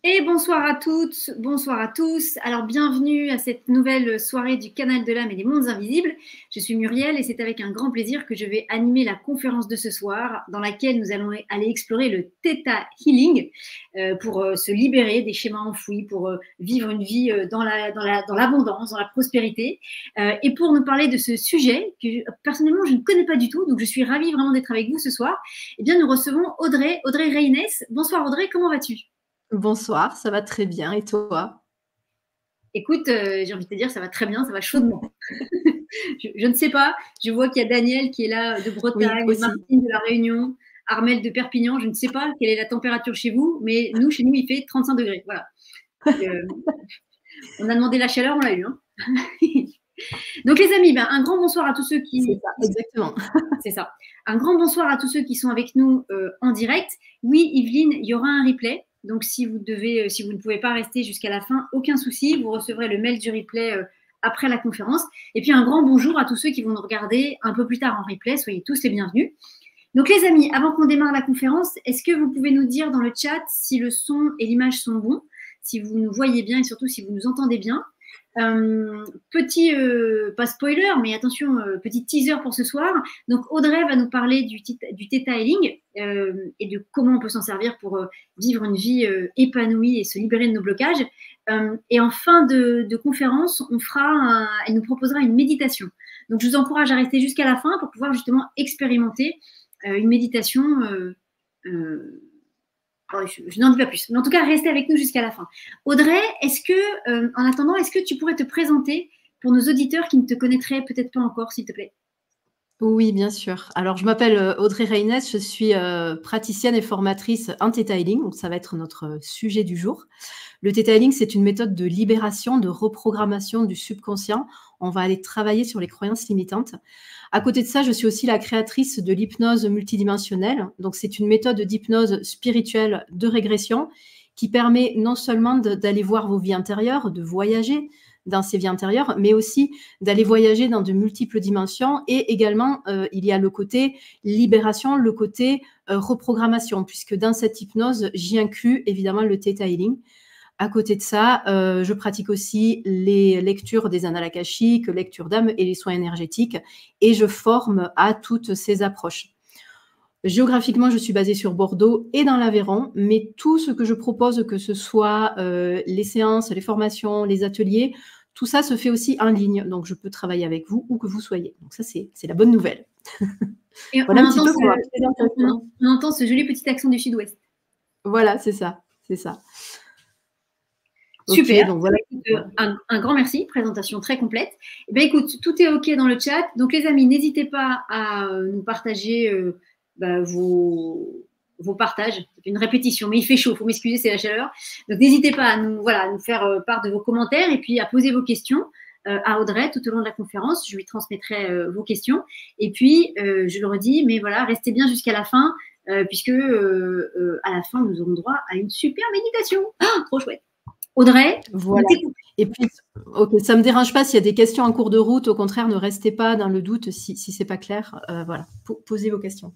Et bonsoir à toutes, bonsoir à tous. Alors bienvenue à cette nouvelle soirée du Canal de l'âme et des mondes invisibles. Je suis Muriel et c'est avec un grand plaisir que je vais animer la conférence de ce soir dans laquelle nous allons aller explorer le Theta Healing pour se libérer des schémas enfouis, pour vivre une vie dans l'abondance, dans la prospérité. Et pour nous parler de ce sujet que personnellement je ne connais pas du tout, donc je suis ravie vraiment d'être avec vous ce soir, eh bien nous recevons Audrey Reines. Bonsoir Audrey, comment vas-tu ? Bonsoir, ça va très bien. Et toi? Écoute, j'ai envie de te dire, ça va très bien, ça va chaudement. je ne sais pas, je vois qu'il y a Daniel qui est là de Bretagne, Oui, aussi. Martine de La Réunion, Armel de Perpignan. Je ne sais pas quelle est la température chez vous, mais nous, chez nous, il fait 35 degrés. Voilà. On a demandé la chaleur, on l'a eu. Hein. Donc les amis, un grand bonsoir à tous ceux qui... C'est ça, exactement. C'est ça. Un grand bonsoir à tous ceux qui sont avec nous en direct. Oui, Yveline, il y aura un replay. Donc, si vous ne pouvez pas rester jusqu'à la fin, aucun souci, vous recevrez le mail du replay après la conférence. Et puis, un grand bonjour à tous ceux qui vont nous regarder un peu plus tard en replay. Soyez tous les bienvenus. Donc, les amis, avant qu'on démarre la conférence, est-ce que vous pouvez nous dire dans le chat si le son et l'image sont bons, si vous nous voyez bien et surtout si vous nous entendez bien? Petit, pas spoiler, mais attention, petit teaser pour ce soir. Donc, Audrey va nous parler du Theta Healing et de comment on peut s'en servir pour vivre une vie épanouie et se libérer de nos blocages. Et en fin de conférence, elle nous proposera une méditation. Donc, je vous encourage à rester jusqu'à la fin pour pouvoir justement expérimenter une méditation. Je n'en dis pas plus. Mais en tout cas, restez avec nous jusqu'à la fin. Audrey, en attendant, est-ce que tu pourrais te présenter pour nos auditeurs qui ne te connaîtraient peut-être pas encore, s'il te plaît? Oui, bien sûr. Alors, je m'appelle Audrey Reines, je suis praticienne et formatrice en Theta Healing, donc ça va être notre sujet du jour. Le Theta Healing, c'est une méthode de libération, de reprogrammation du subconscient. On va aller travailler sur les croyances limitantes. À côté de ça, je suis aussi la créatrice de l'hypnose multidimensionnelle. Donc, c'est une méthode d'hypnose spirituelle de régression qui permet non seulement d'aller voir vos vies intérieures, de voyager dans ces vies intérieures, mais aussi d'aller voyager dans de multiples dimensions. Et également, il y a le côté libération, le côté reprogrammation, puisque dans cette hypnose, j'y inclus évidemment le Theta Healing. À côté de ça, je pratique aussi les lectures des annales akashiques, lecture d'âme et les soins énergétiques, et je forme à toutes ces approches. Géographiquement, je suis basée sur Bordeaux et dans l'Aveyron, mais tout ce que je propose, que ce soit les séances, les formations, les ateliers, tout ça se fait aussi en ligne. Donc, je peux travailler avec vous où que vous soyez. Donc, ça, c'est la bonne nouvelle. Et voilà un petit peu pour la présentation. On entend ce joli petit accent du sud-ouest. Voilà, c'est ça. C'est ça. Super. Okay, donc voilà. Un grand merci, présentation très complète. Eh bien, écoute, tout est OK dans le chat. Donc, les amis, n'hésitez pas à nous partager vos partages. C'est une répétition, mais il fait chaud, il faut m'excuser, c'est la chaleur. Donc, n'hésitez pas à nous faire part de vos commentaires et puis à poser vos questions à Audrey tout au long de la conférence. Je lui transmettrai vos questions. Et puis, je le redis, mais voilà, restez bien jusqu'à la fin, puisque à la fin, nous aurons droit à une super méditation. Ah, trop chouette. Audrey, voilà. Et puis, ok, ça ne me dérange pas s'il y a des questions en cours de route. Au contraire, ne restez pas dans le doute si ce n'est pas clair. Voilà, posez vos questions.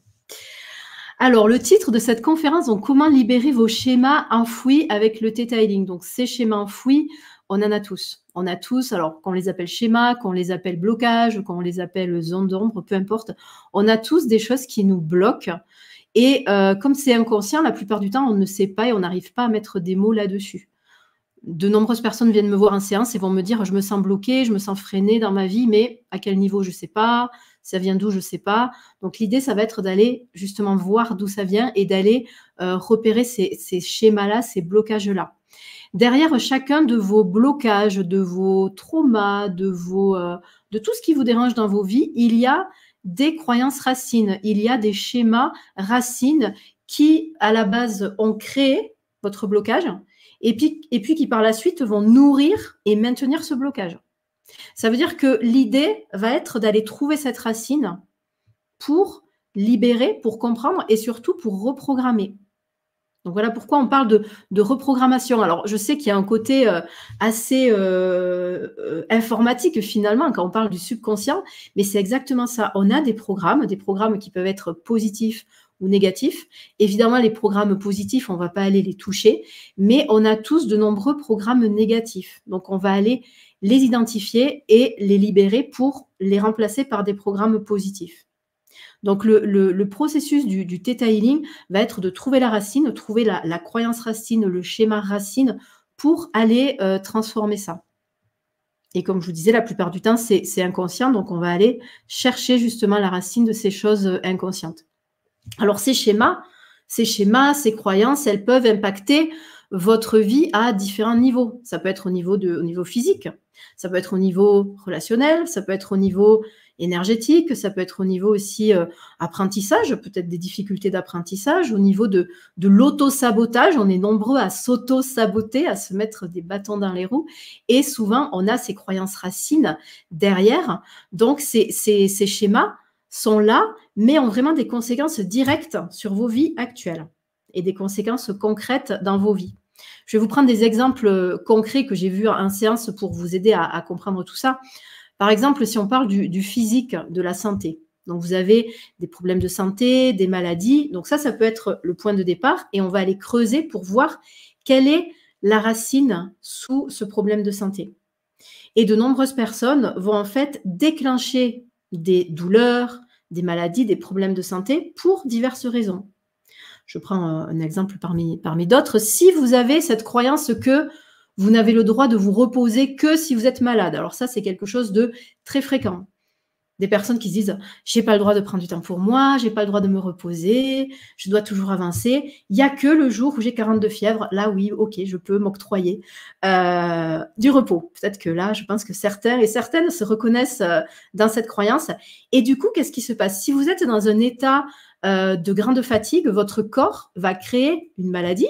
Alors, le titre de cette conférence, donc, comment libérer vos schémas enfouis avec le Theta Healing. Donc, ces schémas enfouis, on en a tous. On a tous, alors qu'on les appelle schémas, qu'on les appelle blocages, qu'on les appelle zones d'ombre, peu importe. On a tous des choses qui nous bloquent. Et comme c'est inconscient, la plupart du temps, on ne sait pas et on n'arrive pas à mettre des mots là-dessus. De nombreuses personnes viennent me voir en séance et vont me dire « je me sens bloquée, je me sens freinée dans ma vie, mais à quel niveau, je ne sais pas, ça vient d'où, je ne sais pas ». Donc, l'idée, ça va être d'aller justement voir d'où ça vient et d'aller repérer ces schémas-là, ces blocages-là. Derrière chacun de vos blocages, de vos traumas, de tout ce qui vous dérange dans vos vies, il y a des croyances racines, il y a des schémas racines qui, à la base, ont créé votre blocage et puis qui, par la suite, vont nourrir et maintenir ce blocage. Ça veut dire que l'idée va être d'aller trouver cette racine pour libérer, pour comprendre et surtout pour reprogrammer. Donc, voilà pourquoi on parle de reprogrammation. Alors, je sais qu'il y a un côté assez informatique, finalement, quand on parle du subconscient, mais c'est exactement ça. On a des programmes qui peuvent être positifs ou négatifs. Évidemment, les programmes positifs, on ne va pas aller les toucher, mais on a tous de nombreux programmes négatifs. Donc, on va aller les identifier et les libérer pour les remplacer par des programmes positifs. Donc, le processus du Theta Healing va être de trouver la racine, trouver la croyance racine, le schéma racine pour aller transformer ça. Et comme je vous disais, la plupart du temps, c'est inconscient, donc on va aller chercher justement la racine de ces choses inconscientes. Alors, ces schémas, ces croyances, elles peuvent impacter votre vie à différents niveaux. Ça peut être au niveau physique, ça peut être au niveau relationnel, ça peut être au niveau énergétique, ça peut être au niveau aussi apprentissage, peut-être des difficultés d'apprentissage, au niveau de l'auto-sabotage. On est nombreux à s'auto-saboter, à se mettre des bâtons dans les roues. Et souvent, on a ces croyances racines derrière. Donc, ces schémas sont là, mais ont vraiment des conséquences directes sur vos vies actuelles et des conséquences concrètes dans vos vies. Je vais vous prendre des exemples concrets que j'ai vus en séance pour vous aider à comprendre tout ça. Par exemple, si on parle du physique, de la santé. Donc, vous avez des problèmes de santé, des maladies. Donc, ça peut être le point de départ et on va aller creuser pour voir quelle est la racine sous ce problème de santé. Et de nombreuses personnes vont en fait déclencher des douleurs, des maladies, des problèmes de santé pour diverses raisons. Je prends un exemple parmi d'autres. Si vous avez cette croyance que vous n'avez le droit de vous reposer que si vous êtes malade, alors ça, c'est quelque chose de très fréquent. Des personnes qui se disent « j'ai pas le droit de prendre du temps pour moi, j'ai pas le droit de me reposer, je dois toujours avancer. Il n'y a que le jour où j'ai 42 fièvres, là oui, ok, je peux m'octroyer du repos. » Peut-être que là, je pense que certains et certaines se reconnaissent dans cette croyance. Et du coup, qu'est-ce qui se passe? Si vous êtes dans un état de grande fatigue, votre corps va créer une maladie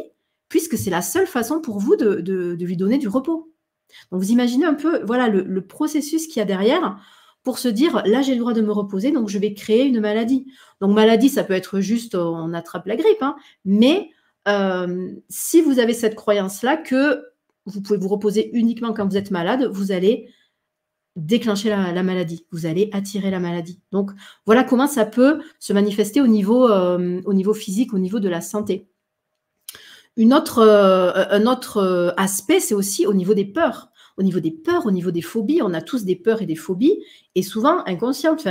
puisque c'est la seule façon pour vous de lui donner du repos. Donc, vous imaginez un peu voilà, le processus qu'il y a derrière pour se dire, là, j'ai le droit de me reposer, donc je vais créer une maladie. Donc, maladie, ça peut être juste, on attrape la grippe, hein, mais si vous avez cette croyance-là que vous pouvez vous reposer uniquement quand vous êtes malade, vous allez déclencher la maladie, vous allez attirer la maladie. Donc, voilà comment ça peut se manifester au niveau physique, au niveau de la santé. Un autre aspect, c'est aussi au niveau des peurs. Au niveau des peurs, au niveau des phobies, on a tous des peurs et des phobies, et souvent inconscientes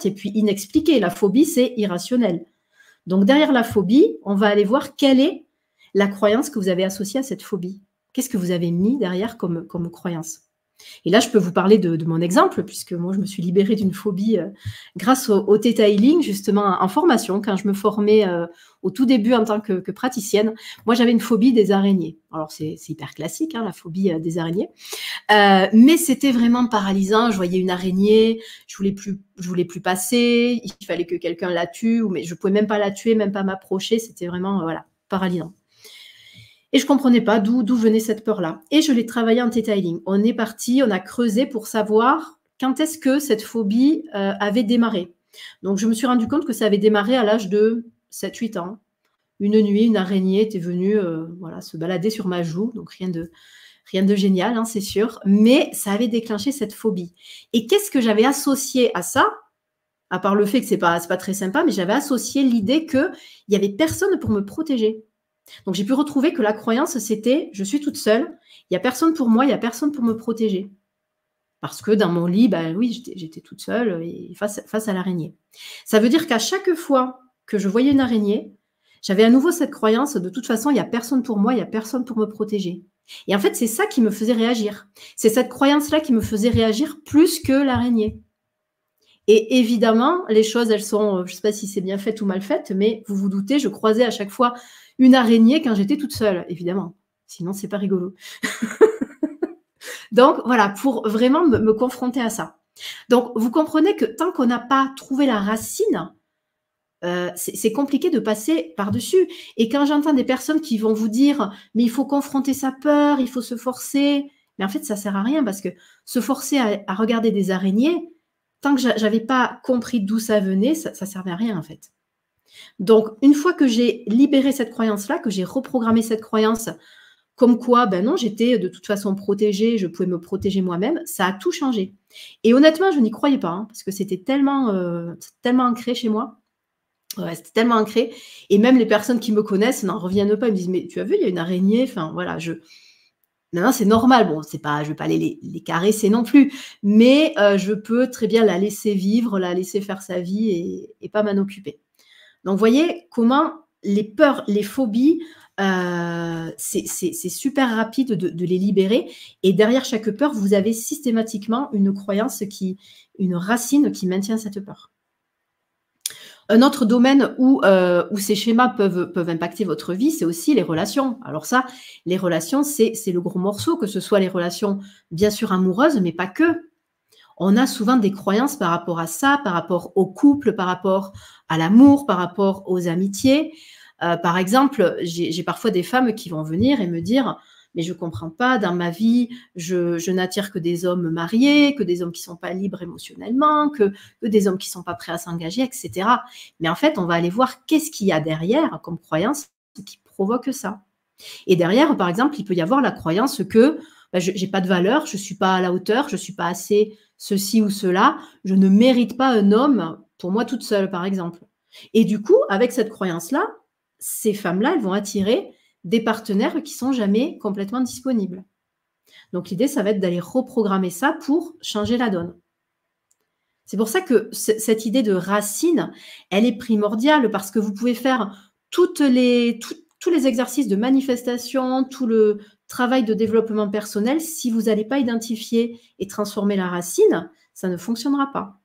et puis inexpliquées. La phobie, c'est irrationnel. Donc, derrière la phobie, on va aller voir quelle est la croyance que vous avez associée à cette phobie. Qu'est-ce que vous avez mis derrière comme croyance? Et là, je peux vous parler de mon exemple, puisque moi, je me suis libérée d'une phobie grâce au Theta Healing, justement en formation, quand je me formais au tout début en tant que praticienne. Moi, j'avais une phobie des araignées. Alors, c'est hyper classique, hein, la phobie des araignées. Mais c'était vraiment paralysant. Je voyais une araignée, je voulais plus passer, il fallait que quelqu'un la tue, mais je pouvais même pas la tuer, même pas m'approcher. C'était vraiment, voilà, paralysant. Et je ne comprenais pas d'où venait cette peur-là. Et je l'ai travaillé en Theta Healing. On est parti, on a creusé pour savoir quand est-ce que cette phobie avait démarré. Donc, je me suis rendu compte que ça avait démarré à l'âge de 7-8 ans. Une nuit, une araignée était venue voilà, se balader sur ma joue. Donc, rien de génial, hein, c'est sûr. Mais ça avait déclenché cette phobie. Et qu'est-ce que j'avais associé à ça? À part le fait que ce n'est pas très sympa, mais j'avais associé l'idée qu'il n'y avait personne pour me protéger. Donc, j'ai pu retrouver que la croyance, c'était « je suis toute seule, il n'y a personne pour moi, il n'y a personne pour me protéger ». Parce que dans mon lit, ben oui, j'étais toute seule et face à l'araignée. Ça veut dire qu'à chaque fois que je voyais une araignée, j'avais à nouveau cette croyance « de toute façon, il n'y a personne pour moi, il n'y a personne pour me protéger ». Et en fait, c'est ça qui me faisait réagir. C'est cette croyance-là qui me faisait réagir plus que l'araignée. Et évidemment, les choses, elles sont, je ne sais pas si c'est bien fait ou mal fait, mais vous vous doutez, je croisais à chaque fois une araignée quand j'étais toute seule, évidemment. Sinon, c'est pas rigolo. Donc, voilà, pour vraiment me confronter à ça. Donc, vous comprenez que tant qu'on n'a pas trouvé la racine, c'est compliqué de passer par-dessus. Et quand j'entends des personnes qui vont vous dire « mais il faut confronter sa peur, il faut se forcer », mais en fait, ça ne sert à rien parce que se forcer à regarder des araignées, tant que je n'avais pas compris d'où ça venait, ça ne servait à rien en fait. Donc, une fois que j'ai libéré cette croyance-là, que j'ai reprogrammé cette croyance comme quoi, ben non, j'étais de toute façon protégée, je pouvais me protéger moi-même, ça a tout changé. Et honnêtement, je n'y croyais pas, hein, parce que c'était tellement ancré chez moi. Ouais, c'était tellement ancré. Et même les personnes qui me connaissent n'en reviennent pas. Ils me disent, mais tu as vu, il y a une araignée. Enfin, voilà, non, c'est normal. Bon, c'est pas, je vais pas les caresser non plus, mais je peux très bien la laisser vivre, la laisser faire sa vie et pas m'en occuper. Donc, vous voyez comment les peurs, les phobies, c'est super rapide de les libérer. Et derrière chaque peur, vous avez systématiquement une croyance une racine qui maintient cette peur. Un autre domaine où ces schémas peuvent impacter votre vie, c'est aussi les relations. Alors ça, les relations, c'est le gros morceau, que ce soit les relations, bien sûr, amoureuses, mais pas que. On a souvent des croyances par rapport à ça, par rapport au couple, par rapport à l'amour, par rapport aux amitiés. Par exemple, j'ai parfois des femmes qui vont venir et me dire « mais je ne comprends pas, dans ma vie, je n'attire que des hommes mariés, que des hommes qui ne sont pas libres émotionnellement, que des hommes qui ne sont pas prêts à s'engager, etc. » Mais en fait, on va aller voir qu'est-ce qu'il y a derrière comme croyance qui provoque ça. Et derrière, par exemple, il peut y avoir la croyance que je n'ai pas de valeur, je ne suis pas à la hauteur, je ne suis pas assez ceci ou cela, je ne mérite pas un homme pour moi toute seule, par exemple. Et du coup, avec cette croyance-là, ces femmes-là, elles vont attirer des partenaires qui ne sont jamais complètement disponibles. Donc, l'idée, ça va être d'aller reprogrammer ça pour changer la donne. C'est pour ça que cette idée de racine, elle est primordiale parce que vous pouvez faire tous les exercices de manifestation, tout le travail de développement personnel. Si vous n'allez pas identifier et transformer la racine, ça ne fonctionnera pas.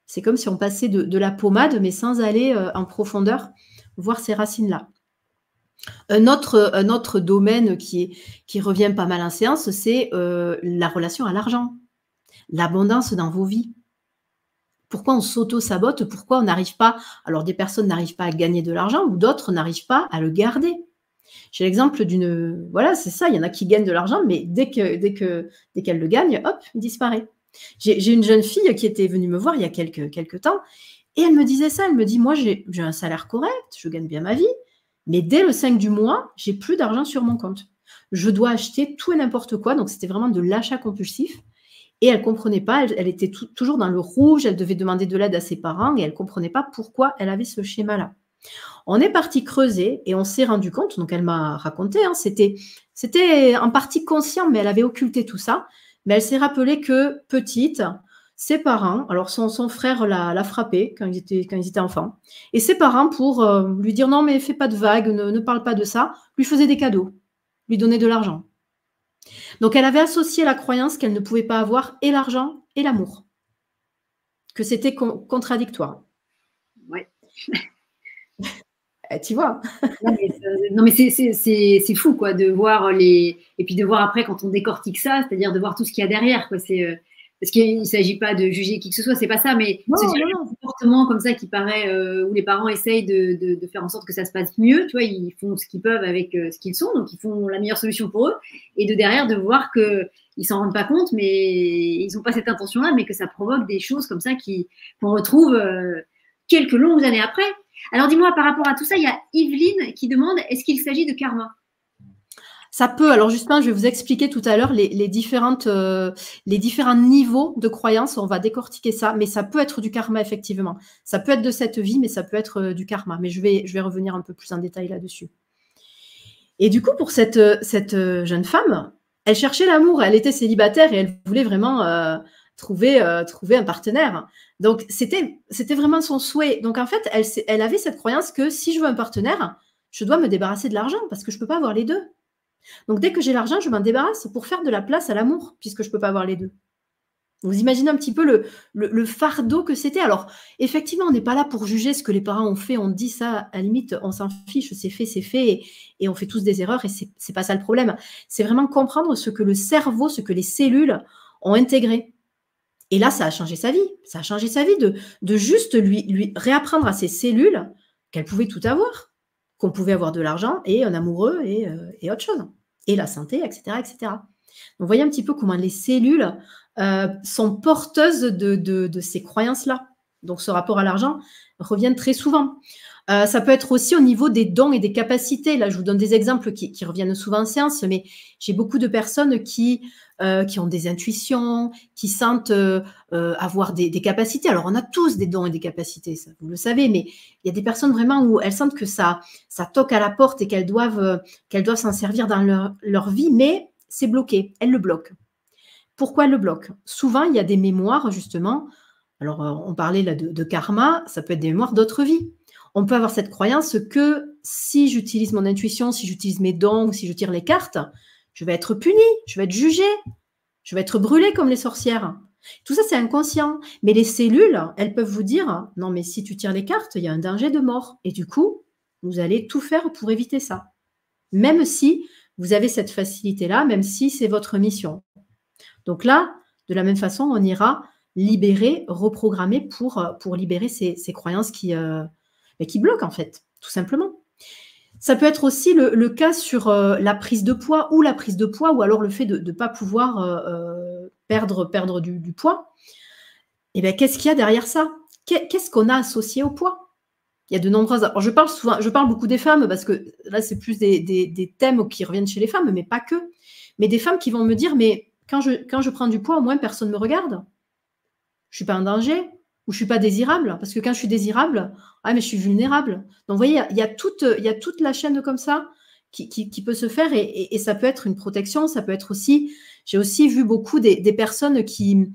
C'est comme si on passait de la pommade, mais sans aller en profondeur voir ces racines-là. Un autre domaine qui revient pas mal en séance, c'est la relation à l'argent, l'abondance dans vos vies. Pourquoi on s'auto-sabote? Pourquoi on n'arrive pas? Alors, des personnes n'arrivent pas à gagner de l'argent ou d'autres n'arrivent pas à le garder. J'ai l'exemple d'une... Voilà, c'est ça, il y en a qui gagnent de l'argent, mais dès qu'elle le gagne, hop, il disparaît. J'ai une jeune fille qui était venue me voir il y a quelques temps et elle me disait ça. Elle me dit, moi, j'ai un salaire correct, je gagne bien ma vie, mais dès le 5 du mois, j'ai plus d'argent sur mon compte. Je dois acheter tout et n'importe quoi. Donc, c'était vraiment de l'achat compulsif. Et elle ne comprenait pas, elle était toujours dans le rouge, elle devait demander de l'aide à ses parents et elle ne comprenait pas pourquoi elle avait ce schéma-là. On est parti creuser et on s'est rendu compte, donc elle m'a raconté, c'était en partie conscient, mais elle avait occulté tout ça, mais elle s'est rappelée que petite, ses parents, alors son frère l'a frappée quand ils étaient enfants, et ses parents, pour lui dire non mais fais pas de vagues, ne parle pas de ça, lui faisaient des cadeaux, lui donnaient de l'argent. Donc, elle avait associé la croyance qu'elle ne pouvait pas avoir et l'argent et l'amour, que c'était contradictoire. Oui. Tu vois. Non, mais c'est fou, quoi, de voir et puis de voir après quand on décortique ça, c'est-à-dire de voir tout ce qu'il y a derrière, quoi. Parce qu'il ne s'agit pas de juger qui que ce soit, c'est pas ça, mais c'est un comportement comme ça qui paraît où les parents essayent de faire en sorte que ça se passe mieux, tu vois, ils font ce qu'ils peuvent avec ce qu'ils sont, donc ils font la meilleure solution pour eux, et derrière de voir qu'ils s'en rendent pas compte, mais ils n'ont pas cette intention-là, mais que ça provoque des choses comme ça qu'on retrouve quelques longues années après. Alors dis-moi, par rapport à tout ça, il y a Yveline qui demande, est-ce qu'il s'agit de karma? Ça peut. Alors justement, je vais vous expliquer tout à l'heure les différents niveaux de croyances. On va décortiquer ça, mais ça peut être du karma, effectivement. Ça peut être de cette vie, mais ça peut être du karma. Mais je vais revenir un peu plus en détail là-dessus. Et du coup, pour cette jeune femme, elle cherchait l'amour. Elle était célibataire et elle voulait vraiment trouver un partenaire. Donc, c'était vraiment son souhait. Donc, en fait, elle avait cette croyance que si je veux un partenaire, je dois me débarrasser de l'argent parce que je ne peux pas avoir les deux. Donc, dès que j'ai l'argent, je m'en débarrasse pour faire de la place à l'amour, puisque je ne peux pas avoir les deux. Vous imaginez un petit peu le fardeau que c'était. Alors, effectivement, on n'est pas là pour juger ce que les parents ont fait. On dit ça, à la limite, on s'en fiche, c'est fait, et on fait tous des erreurs, et c'est pas ça le problème. C'est vraiment comprendre ce que le cerveau, ce que les cellules ont intégré. Et là, ça a changé sa vie. Ça a changé sa vie de juste lui réapprendre à ses cellules qu'elle pouvait tout avoir, qu'on pouvait avoir de l'argent et un amoureux et autre chose. Et la santé, etc., etc. Donc, vous voyez un petit peu comment les cellules sont porteuses de ces croyances-là. Donc, ce rapport à l'argent revient très souvent. Ça peut être aussi au niveau des dons et des capacités. Là, je vous donne des exemples qui reviennent souvent en séance, mais j'ai beaucoup de personnes qui ont des intuitions, qui sentent avoir des capacités. Alors, on a tous des dons et des capacités, ça, vous le savez, mais il y a des personnes vraiment où elles sentent que ça toque à la porte et qu'elles doivent s'en servir dans leur vie, mais c'est bloqué, elles le bloquent. Pourquoi elles le bloquent? Souvent, il y a des mémoires, justement. Alors, on parlait là de karma, ça peut être des mémoires d'autres vies. On peut avoir cette croyance que si j'utilise mon intuition, si j'utilise mes dons, si je tire les cartes, je vais être punie, je vais être jugée, je vais être brûlée comme les sorcières. Tout ça, c'est inconscient. Mais les cellules, elles peuvent vous dire, non, mais si tu tires les cartes, il y a un danger de mort. Et du coup, vous allez tout faire pour éviter ça. Même si vous avez cette facilité-là, même si c'est votre mission. Donc là, de la même façon, on ira libérer, reprogrammer pour libérer ces croyances qui bloquent, en fait, tout simplement. Ça peut être aussi le cas sur la prise de poids ou alors le fait de ne pas pouvoir perdre du poids. Et bien, qu'est-ce qu'il y a derrière ça? Qu'est-ce qu'on a associé au poids? Il y a de nombreuses... Alors, je parle beaucoup des femmes parce que là, c'est plus des thèmes qui reviennent chez les femmes, mais pas que. Mais des femmes qui vont me dire, mais quand je prends du poids, au moins, personne ne me regarde. Je ne suis pas en danger ou je ne suis pas désirable. Parce que quand je suis désirable, mais je suis vulnérable. Donc, vous voyez, il y a toute la chaîne comme ça qui peut se faire et ça peut être une protection. Ça peut être aussi... J'ai aussi vu beaucoup des personnes qui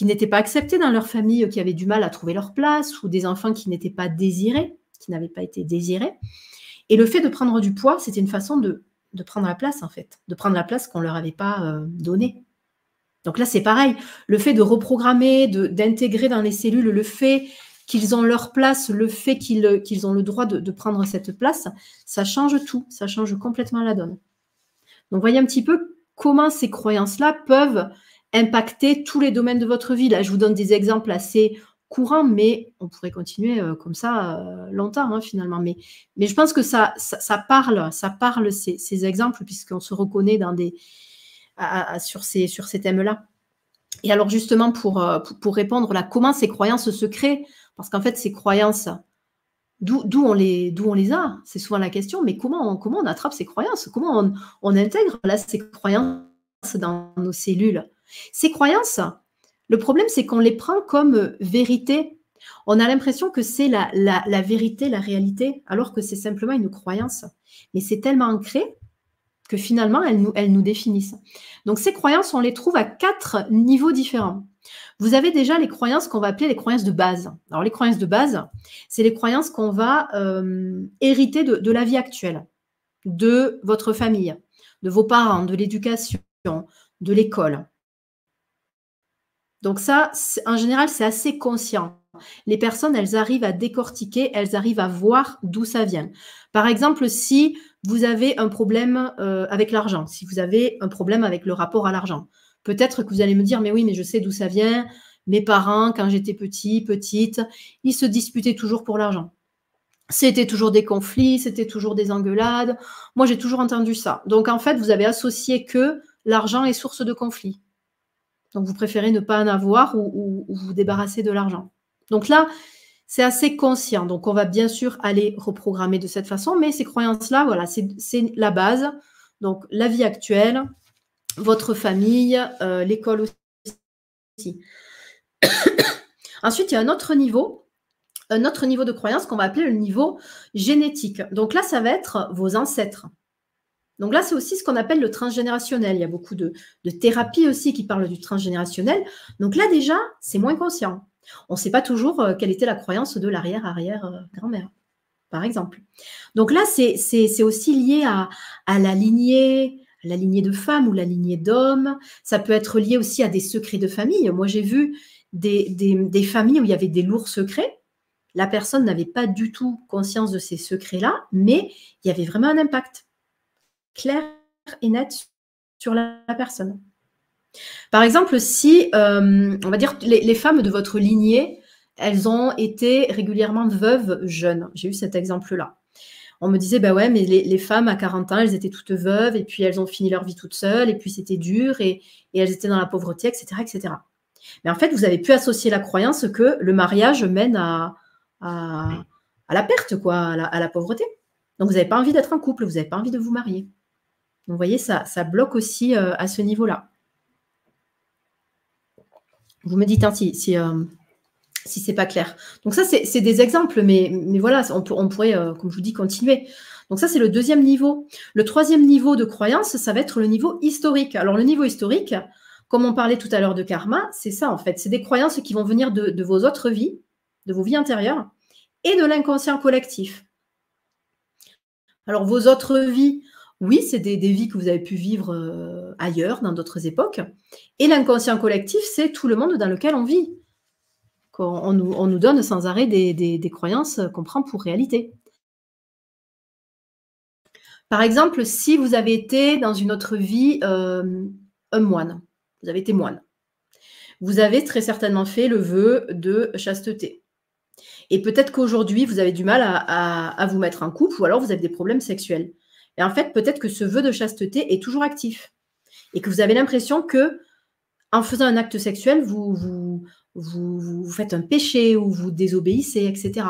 n'étaient pas acceptées dans leur famille, qui avaient du mal à trouver leur place ou des enfants qui n'étaient pas désirés, qui n'avaient pas été désirés. Et le fait de prendre du poids, c'était une façon de prendre la place, en fait. De prendre la place qu'on ne leur avait pas donnée. Donc là, c'est pareil. Le fait de reprogrammer, d'intégrer dans les cellules le fait qu'ils ont leur place, le fait qu'ils ont le droit de prendre cette place, ça change tout. Ça change complètement la donne. Donc, voyez un petit peu comment ces croyances-là peuvent impacter tous les domaines de votre vie. Là, je vous donne des exemples assez courants, mais on pourrait continuer comme ça longtemps, hein, finalement. Mais je pense que ça parle ces exemples, puisqu'on se reconnaît sur ces thèmes-là. Et alors, justement, pour répondre là, comment ces croyances se créent? Parce qu'en fait, ces croyances, d'où on les a? C'est souvent la question, mais comment on attrape ces croyances? Comment on intègre là ces croyances dans nos cellules? Ces croyances, le problème, c'est qu'on les prend comme vérité. On a l'impression que c'est la vérité, la réalité, alors que c'est simplement une croyance. Mais c'est tellement ancré que finalement, elles nous définissent. Donc, ces croyances, on les trouve à 4 niveaux différents. Vous avez déjà les croyances qu'on va appeler les croyances de base. Alors, les croyances de base, c'est les croyances qu'on va hériter de la vie actuelle, de votre famille, de vos parents, de l'éducation, de l'école. Donc ça, en général, c'est assez conscient. Les personnes, elles arrivent à décortiquer, elles arrivent à voir d'où ça vient. Par exemple, si vous avez un problème avec l'argent, si vous avez un problème avec le rapport à l'argent, peut-être que vous allez me dire, mais oui, mais je sais d'où ça vient. Mes parents, quand j'étais petite, ils se disputaient toujours pour l'argent. C'était toujours des conflits, c'était toujours des engueulades. Moi, j'ai toujours entendu ça. Donc, en fait, vous avez associé que l'argent est source de conflit. Donc, vous préférez ne pas en avoir ou vous débarrasser de l'argent. Donc là, c'est assez conscient. Donc, on va bien sûr aller reprogrammer de cette façon, mais ces croyances-là, voilà, c'est la base. Donc, la vie actuelle, votre famille, l'école aussi. Ensuite, il y a un autre niveau de croyance qu'on va appeler le niveau génétique. Donc là, ça va être vos ancêtres. Donc là, c'est aussi ce qu'on appelle le transgénérationnel. Il y a beaucoup de thérapies aussi qui parlent du transgénérationnel. Donc là, déjà, c'est moins conscient. On ne sait pas toujours quelle était la croyance de l'arrière-arrière-grand-mère, par exemple. Donc là, c'est aussi lié à la lignée de femmes ou la lignée d'hommes. Ça peut être lié aussi à des secrets de famille. Moi, j'ai vu des familles où il y avait des lourds secrets. La personne n'avait pas du tout conscience de ces secrets-là, mais il y avait vraiment un impact clair et net sur la personne. Par exemple, si, on va dire, les femmes de votre lignée, elles ont été régulièrement veuves jeunes. J'ai eu cet exemple-là. On me disait, bah ouais, mais les femmes à 40 ans, elles étaient toutes veuves et puis elles ont fini leur vie toutes seules et puis c'était dur et elles étaient dans la pauvreté, etc., etc. Mais en fait, vous avez pu associer la croyance que le mariage mène à la perte, quoi, à la pauvreté. Donc, vous n'avez pas envie d'être en couple, vous n'avez pas envie de vous marier. Donc, vous voyez, ça bloque aussi à ce niveau-là. Vous me dites hein, si c'est pas clair. Donc ça, c'est des exemples, mais voilà, on pourrait, comme je vous dis, continuer. Donc ça, c'est le deuxième niveau. Le troisième niveau de croyance, ça va être le niveau historique. Alors, le niveau historique, comme on parlait tout à l'heure de karma, c'est ça, en fait. C'est des croyances qui vont venir de vos autres vies, de vos vies antérieures, et de l'inconscient collectif. Alors, vos autres vies, oui, c'est des vies que vous avez pu vivre ailleurs, dans d'autres époques. Et l'inconscient collectif, c'est tout le monde dans lequel on vit. On nous donne sans arrêt des croyances qu'on prend pour réalité. Par exemple, si vous avez été dans une autre vie un moine, vous avez été moine, vous avez très certainement fait le vœu de chasteté. Et peut-être qu'aujourd'hui, vous avez du mal à vous mettre en couple ou alors vous avez des problèmes sexuels. Et en fait, peut-être que ce vœu de chasteté est toujours actif et que vous avez l'impression que en faisant un acte sexuel, vous faites un péché ou vous désobéissez, etc.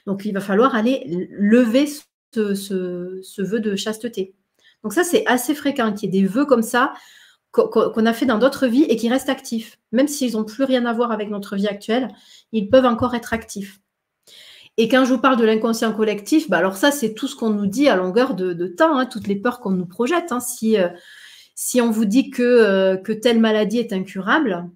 Donc, il va falloir aller lever ce vœu de chasteté. Donc ça, c'est assez fréquent qu'il y ait des vœux comme ça qu'on a fait dans d'autres vies et qui restent actifs. Même s'ils n'ont plus rien à voir avec notre vie actuelle, ils peuvent encore être actifs. Et quand je vous parle de l'inconscient collectif, bah alors ça, c'est tout ce qu'on nous dit à longueur de temps, hein, toutes les peurs qu'on nous projette. Hein. Si on vous dit que telle maladie est incurable,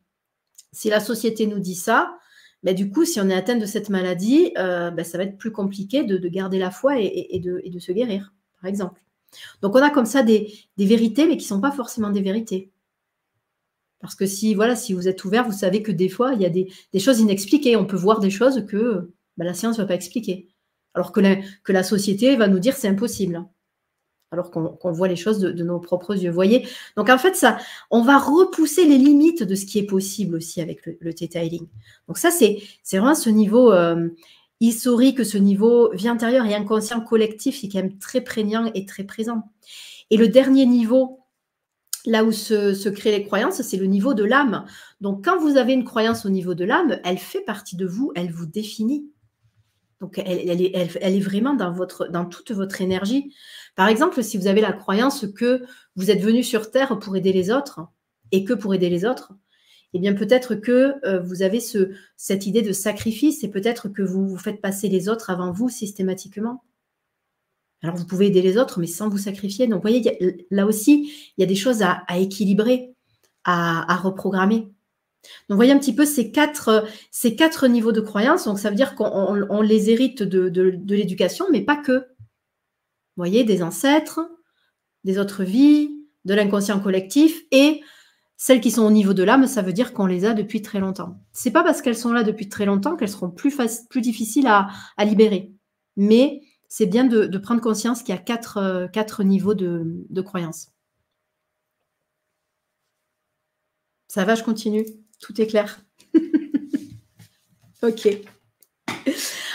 si la société nous dit ça, bah du coup, si on est atteint de cette maladie, bah ça va être plus compliqué de garder la foi et de se guérir, par exemple. Donc, on a comme ça des vérités, mais qui ne sont pas forcément des vérités. Parce que si vous êtes ouvert, vous savez que des fois, il y a des choses inexpliquées. On peut voir des choses que bah, la science ne va pas expliquer. Alors que la société va nous dire c'est impossible. Alors qu'on voit les choses de nos propres yeux. Vous voyez? Donc, en fait, on va repousser les limites de ce qui est possible aussi avec le Theta Healing. Donc, ça, c'est vraiment ce niveau historique, ce niveau vie intérieure et inconscient collectif qui est quand même très prégnant et très présent. Et le dernier niveau, là où se créent les croyances, c'est le niveau de l'âme. Donc, quand vous avez une croyance au niveau de l'âme, elle fait partie de vous, elle vous définit. Donc, elle est vraiment dans toute votre énergie. Par exemple, si vous avez la croyance que vous êtes venu sur Terre pour aider les autres, et que pour aider les autres, eh bien peut-être que vous avez cette idée de sacrifice, et peut-être que vous faites passer les autres avant vous systématiquement. Alors, vous pouvez aider les autres, mais sans vous sacrifier. Donc, vous voyez, là aussi, il y a des choses à équilibrer, à reprogrammer. Donc, vous voyez un petit peu ces quatre niveaux de croyance. Donc, ça veut dire qu'on les hérite de l'éducation, mais pas que. Vous voyez, des ancêtres, des autres vies, de l'inconscient collectif et celles qui sont au niveau de l'âme, ça veut dire qu'on les a depuis très longtemps. Ce n'est pas parce qu'elles sont là depuis très longtemps qu'elles seront plus difficiles à libérer. Mais c'est bien de prendre conscience qu'il y a quatre niveaux de croyance. Ça va, je continue. Tout est clair. Ok.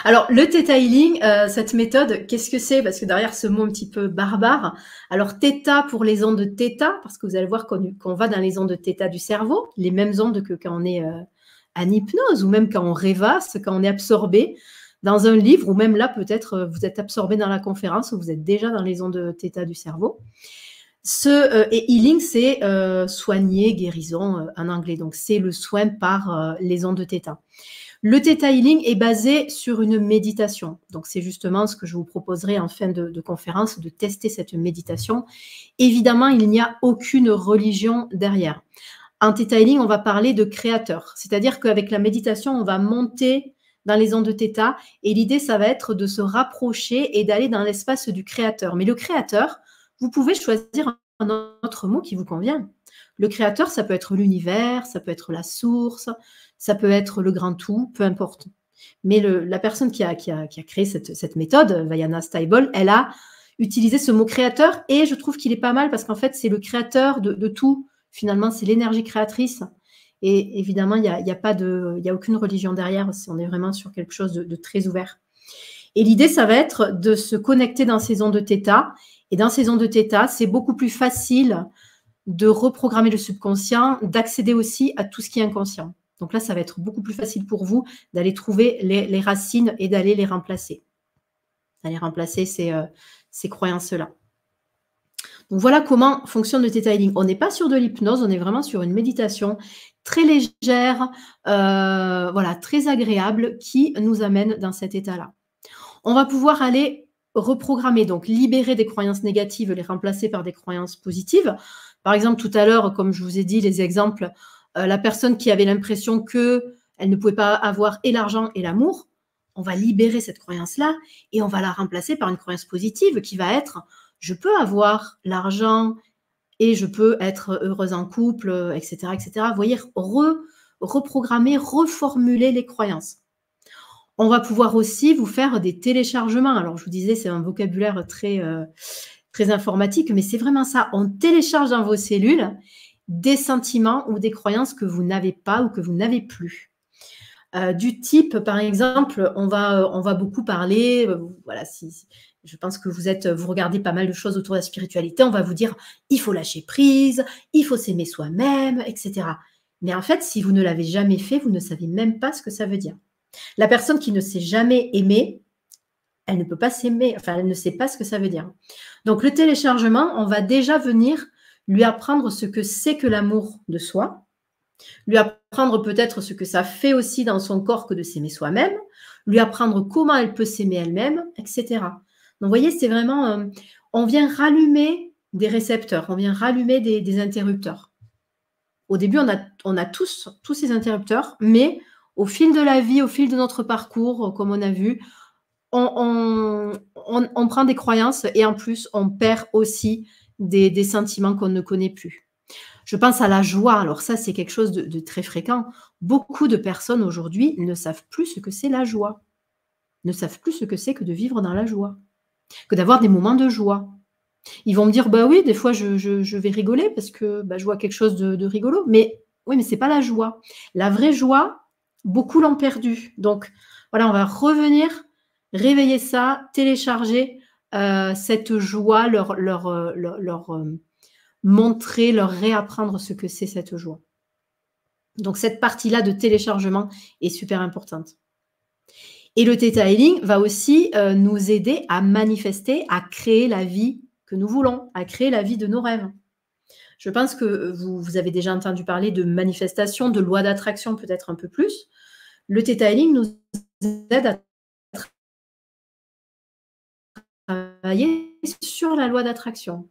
Alors, le Theta Healing, cette méthode, qu'est-ce que c'est? Parce que derrière ce mot un petit peu barbare, alors Theta pour les ondes Theta, parce que vous allez voir qu'on va dans les ondes Theta du cerveau, les mêmes ondes que quand on est en hypnose, ou même quand on rêvasse, quand on est absorbé dans un livre, ou même là, peut-être, vous êtes absorbé dans la conférence, ou vous êtes déjà dans les ondes Theta du cerveau. Et healing, c'est soigner, guérison en anglais. Donc, c'est le soin par les ondes Theta. Le Theta Healing est basé sur une méditation. Donc, c'est justement ce que je vous proposerai en fin de conférence, de tester cette méditation. Évidemment, il n'y a aucune religion derrière. En Theta Healing, on va parler de créateur. C'est-à-dire qu'avec la méditation, on va monter dans les ondes Theta et l'idée, ça va être de se rapprocher et d'aller dans l'espace du créateur. Mais le créateur, vous pouvez choisir un autre mot qui vous convient. Le créateur, ça peut être l'univers, ça peut être la source, ça peut être le grand tout, peu importe. Mais la personne qui a créé cette méthode, Vaiana Stable, elle a utilisé ce mot créateur et je trouve qu'il est pas mal parce qu'en fait, c'est le créateur de tout. Finalement, c'est l'énergie créatrice. Et évidemment, il n'y a aucune religion derrière. On est vraiment sur quelque chose de très ouvert. Et l'idée, ça va être de se connecter dans ces ondes Theta. Et dans ces ondes Theta, c'est beaucoup plus facile de reprogrammer le subconscient, d'accéder aussi à tout ce qui est inconscient. Donc là, ça va être beaucoup plus facile pour vous d'aller trouver les racines et d'aller les remplacer. d'aller remplacer ces croyances-là. Donc voilà comment fonctionne le Theta Healing. On n'est pas sur de l'hypnose, on est vraiment sur une méditation très légère, voilà, très agréable, qui nous amène dans cet état-là. On va pouvoir aller reprogrammer, donc libérer des croyances négatives, les remplacer par des croyances positives. Par exemple, tout à l'heure, comme je vous ai dit, les exemples, la personne qui avait l'impression qu'elle ne pouvait pas avoir et l'argent et l'amour, on va libérer cette croyance-là et on va la remplacer par une croyance positive qui va être « je peux avoir l'argent et je peux être heureuse en couple, etc. etc. » Vous voyez, reprogrammer, reformuler les croyances. On va pouvoir aussi vous faire des téléchargements. Alors, je vous disais, c'est un vocabulaire très, très informatique, mais c'est vraiment ça. On télécharge dans vos cellules des sentiments ou des croyances que vous n'avez pas ou que vous n'avez plus. Du type, par exemple, on va beaucoup parler, voilà, je pense que vous regardez pas mal de choses autour de la spiritualité, on va vous dire, il faut lâcher prise, il faut s'aimer soi-même, etc. Mais en fait, si vous ne l'avez jamais fait, vous ne savez même pas ce que ça veut dire. La personne qui ne s'est jamais aimée, elle ne peut pas s'aimer, enfin, elle ne sait pas ce que ça veut dire. Donc, le téléchargement, on va déjà venir lui apprendre ce que c'est que l'amour de soi, lui apprendre peut-être ce que ça fait aussi dans son corps que de s'aimer soi-même, lui apprendre comment elle peut s'aimer elle-même, etc. Donc, vous voyez, c'est vraiment, on vient rallumer des récepteurs, on vient rallumer des interrupteurs. Au début, on a tous ces interrupteurs, mais au fil de la vie, au fil de notre parcours, comme on a vu, on prend des croyances et en plus, on perd aussi des sentiments qu'on ne connaît plus. Je pense à la joie. Alors ça, c'est quelque chose de très fréquent. Beaucoup de personnes aujourd'hui ne savent plus ce que c'est la joie, ne savent plus ce que c'est que de vivre dans la joie, que d'avoir des moments de joie. Ils vont me dire, bah oui, des fois, je vais rigoler parce que je vois quelque chose de rigolo. Mais oui, mais ce n'est pas la joie. La vraie joie, beaucoup l'ont perdue. Donc, voilà, on va revenir, réveiller ça, télécharger cette joie, leur montrer, leur réapprendre ce que c'est cette joie. Donc, cette partie-là de téléchargement est super importante. Et le Theta Healing va aussi nous aider à manifester, à créer la vie que nous voulons, à créer la vie de nos rêves. Je pense que vous avez déjà entendu parler de manifestation, de loi d'attraction peut-être un peu plus. Le Theta Healing nous aide à travailler sur la loi d'attraction.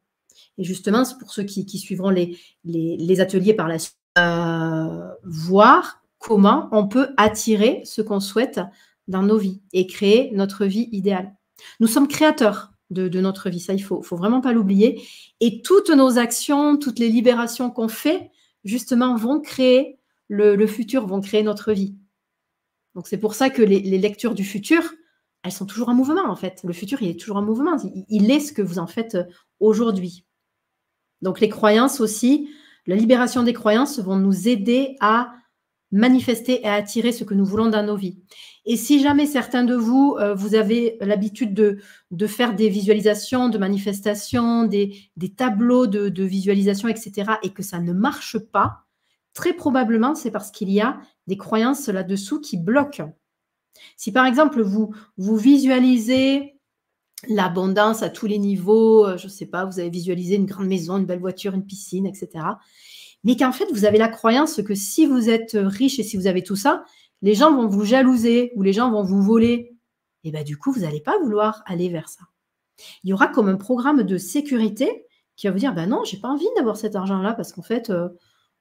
Et justement, c'est pour ceux qui suivront les ateliers par la suite, voir comment on peut attirer ce qu'on souhaite dans nos vies et créer notre vie idéale. Nous sommes créateurs de notre vie, ça, il faut vraiment pas l'oublier. Et toutes nos actions, toutes les libérations qu'on fait, justement, vont créer le futur, vont créer notre vie. Donc, c'est pour ça que les lectures du futur, elles sont toujours en mouvement, en fait. Le futur, il est toujours en mouvement. Il est ce que vous en faites aujourd'hui. Donc, les croyances aussi, la libération des croyances vont nous aider à manifester et à attirer ce que nous voulons dans nos vies. Et si jamais certains de vous, vous avez l'habitude de faire des visualisations, de manifestations, des tableaux de visualisation, etc., et que ça ne marche pas, très probablement, c'est parce qu'il y a des croyances là-dessous qui bloquent. Si par exemple, vous visualisez l'abondance à tous les niveaux, je ne sais pas, vous avez visualisé une grande maison, une belle voiture, une piscine, etc., mais qu'en fait, vous avez la croyance que si vous êtes riche et si vous avez tout ça, les gens vont vous jalouser ou les gens vont vous voler. Et bien, du coup, vous n'allez pas vouloir aller vers ça. Il y aura comme un programme de sécurité qui va vous dire, ben non, je n'ai pas envie d'avoir cet argent-là parce qu'en fait,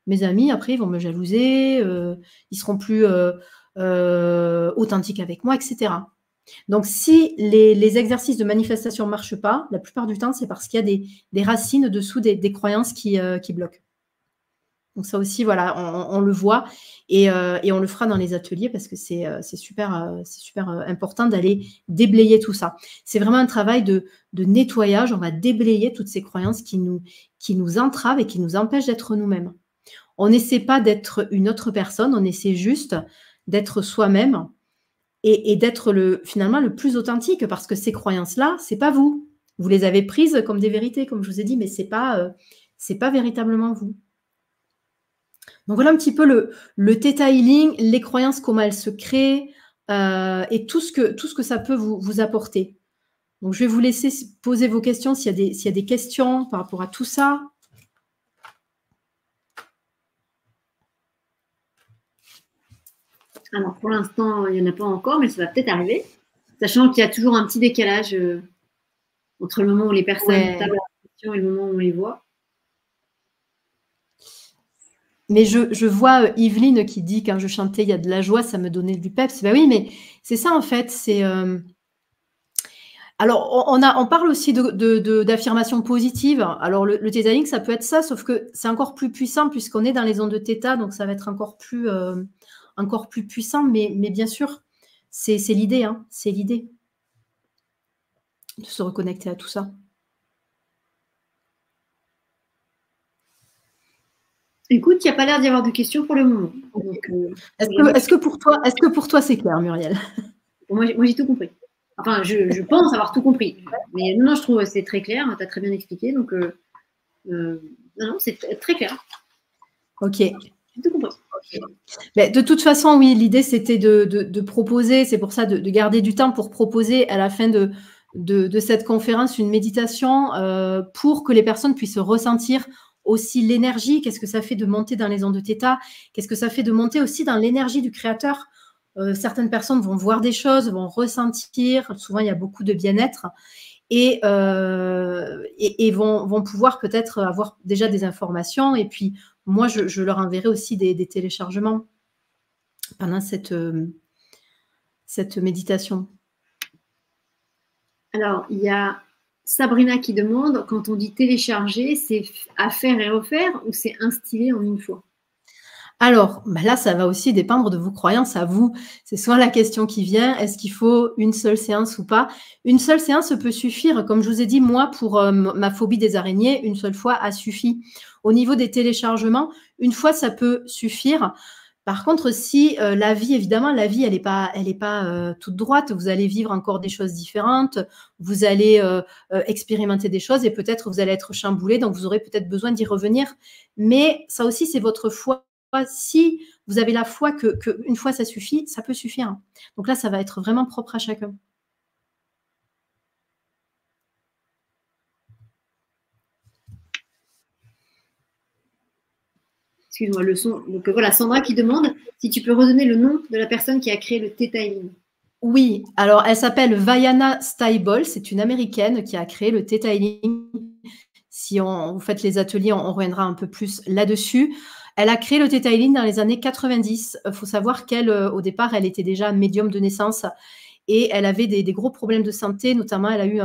mes amis, après, ils vont me jalouser, ils ne seront plus authentiques avec moi, etc. Donc, si les exercices de manifestation ne marchent pas, la plupart du temps, c'est parce qu'il y a des racines dessous des croyances qui bloquent. Donc ça aussi, voilà, on le voit et on le fera dans les ateliers parce que c'est super important d'aller déblayer tout ça. C'est vraiment un travail de nettoyage. On va déblayer toutes ces croyances qui nous entravent et qui nous empêchent d'être nous-mêmes. On n'essaie pas d'être une autre personne, on essaie juste d'être soi-même et d'être finalement le plus authentique parce que ces croyances-là, c'est pas vous. Vous les avez prises comme des vérités, comme je vous ai dit, mais c'est pas véritablement vous. Donc, voilà un petit peu le Theta Healing, les croyances, comment elles se créent et tout ce que ça peut vous apporter. Donc, je vais vous laisser poser vos questions s'il y a des questions par rapport à tout ça. Alors, pour l'instant, il n'y en a pas encore, mais ça va peut-être arriver. Sachant qu'il y a toujours un petit décalage entre le moment où les personnes tapent la question et le moment où on les voit. Mais je vois Yveline qui dit, quand je chantais, il y a de la joie, ça me donnait du peps. Ben oui, mais c'est ça, en fait. C'est... Alors, on parle aussi d'affirmation positive. Alors, le Theta Healing, ça peut être ça, sauf que c'est encore plus puissant puisqu'on est dans les ondes de Theta, donc ça va être encore plus puissant. Mais bien sûr, c'est l'idée, hein, c'est l'idée de se reconnecter à tout ça. Écoute, il n'y a pas l'air d'y avoir de questions pour le moment. Est-ce que pour toi, c'est clair, Muriel? Moi, j'ai tout compris. Enfin, je pense avoir tout compris. Mais non, je trouve que c'est très clair. Tu as très bien expliqué. Donc, non, c'est très clair. Ok. J'ai tout compris. Mais de toute façon, oui, l'idée, c'était de proposer, c'est pour ça de garder du temps pour proposer à la fin de cette conférence une méditation pour que les personnes puissent ressentir aussi l'énergie. Qu'est-ce que ça fait de monter dans les ondes de Theta? Qu'est-ce que ça fait de monter aussi dans l'énergie du créateur? Certaines personnes vont voir des choses, vont ressentir. Souvent, il y a beaucoup de bien-être et vont pouvoir peut-être avoir déjà des informations. Et puis, moi, je leur enverrai aussi des téléchargements pendant cette méditation. Alors, il y a Sabrina qui demande, quand on dit télécharger, c'est à faire et refaire ou c'est instillé en une fois? Alors, là, ça va aussi dépendre de vos croyances à vous. C'est soit la question qui vient, est-ce qu'il faut une seule séance ou pas? Une seule séance peut suffire. Comme je vous ai dit, moi, pour ma phobie des araignées, une seule fois a suffi. Au niveau des téléchargements, une fois, ça peut suffire. Par contre, si la vie, évidemment, la vie, elle n'est pas toute droite. Vous allez vivre encore des choses différentes. Vous allez expérimenter des choses et peut-être vous allez être chamboulé. Donc, vous aurez peut-être besoin d'y revenir. Mais ça aussi, c'est votre foi. Si vous avez la foi qu'une fois ça suffit, ça peut suffire. Donc là, ça va être vraiment propre à chacun. Excuse-moi, le son. Donc voilà, Sandra qui demande si tu peux redonner le nom de la personne qui a créé le Theta Healing. Oui, alors elle s'appelle Vaiana Stable, c'est une américaine qui a créé le Theta Healing. Si vous faites les ateliers, on reviendra un peu plus là-dessus. Elle a créé le Theta Healing dans les années 90. Il faut savoir qu'elle, au départ, elle était déjà médium de naissance et elle avait des gros problèmes de santé. Notamment, elle a eu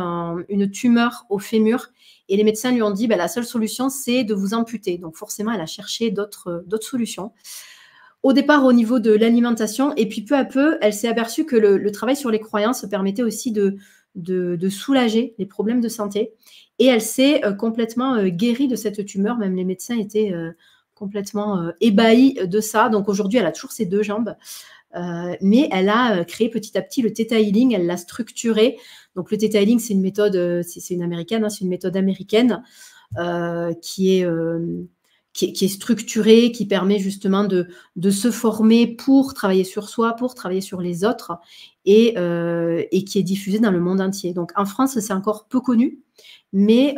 une tumeur au fémur et les médecins lui ont dit la seule solution, c'est de vous amputer. Donc forcément, elle a cherché d'autres solutions. Au départ, au niveau de l'alimentation, et puis peu à peu, elle s'est aperçue que le travail sur les croyances permettait aussi de soulager les problèmes de santé. Et elle s'est complètement guérie de cette tumeur. Même les médecins étaient complètement ébahis de ça. Donc aujourd'hui, elle a toujours ses deux jambes. Mais elle a créé petit à petit le Theta Healing, elle l'a structuré. Donc le Theta Healing, c'est une méthode, c'est une américaine, hein, c'est une méthode américaine qui est structurée, qui permet justement de se former pour travailler sur soi, pour travailler sur les autres et qui est diffusée dans le monde entier. Donc en France, c'est encore peu connu, mais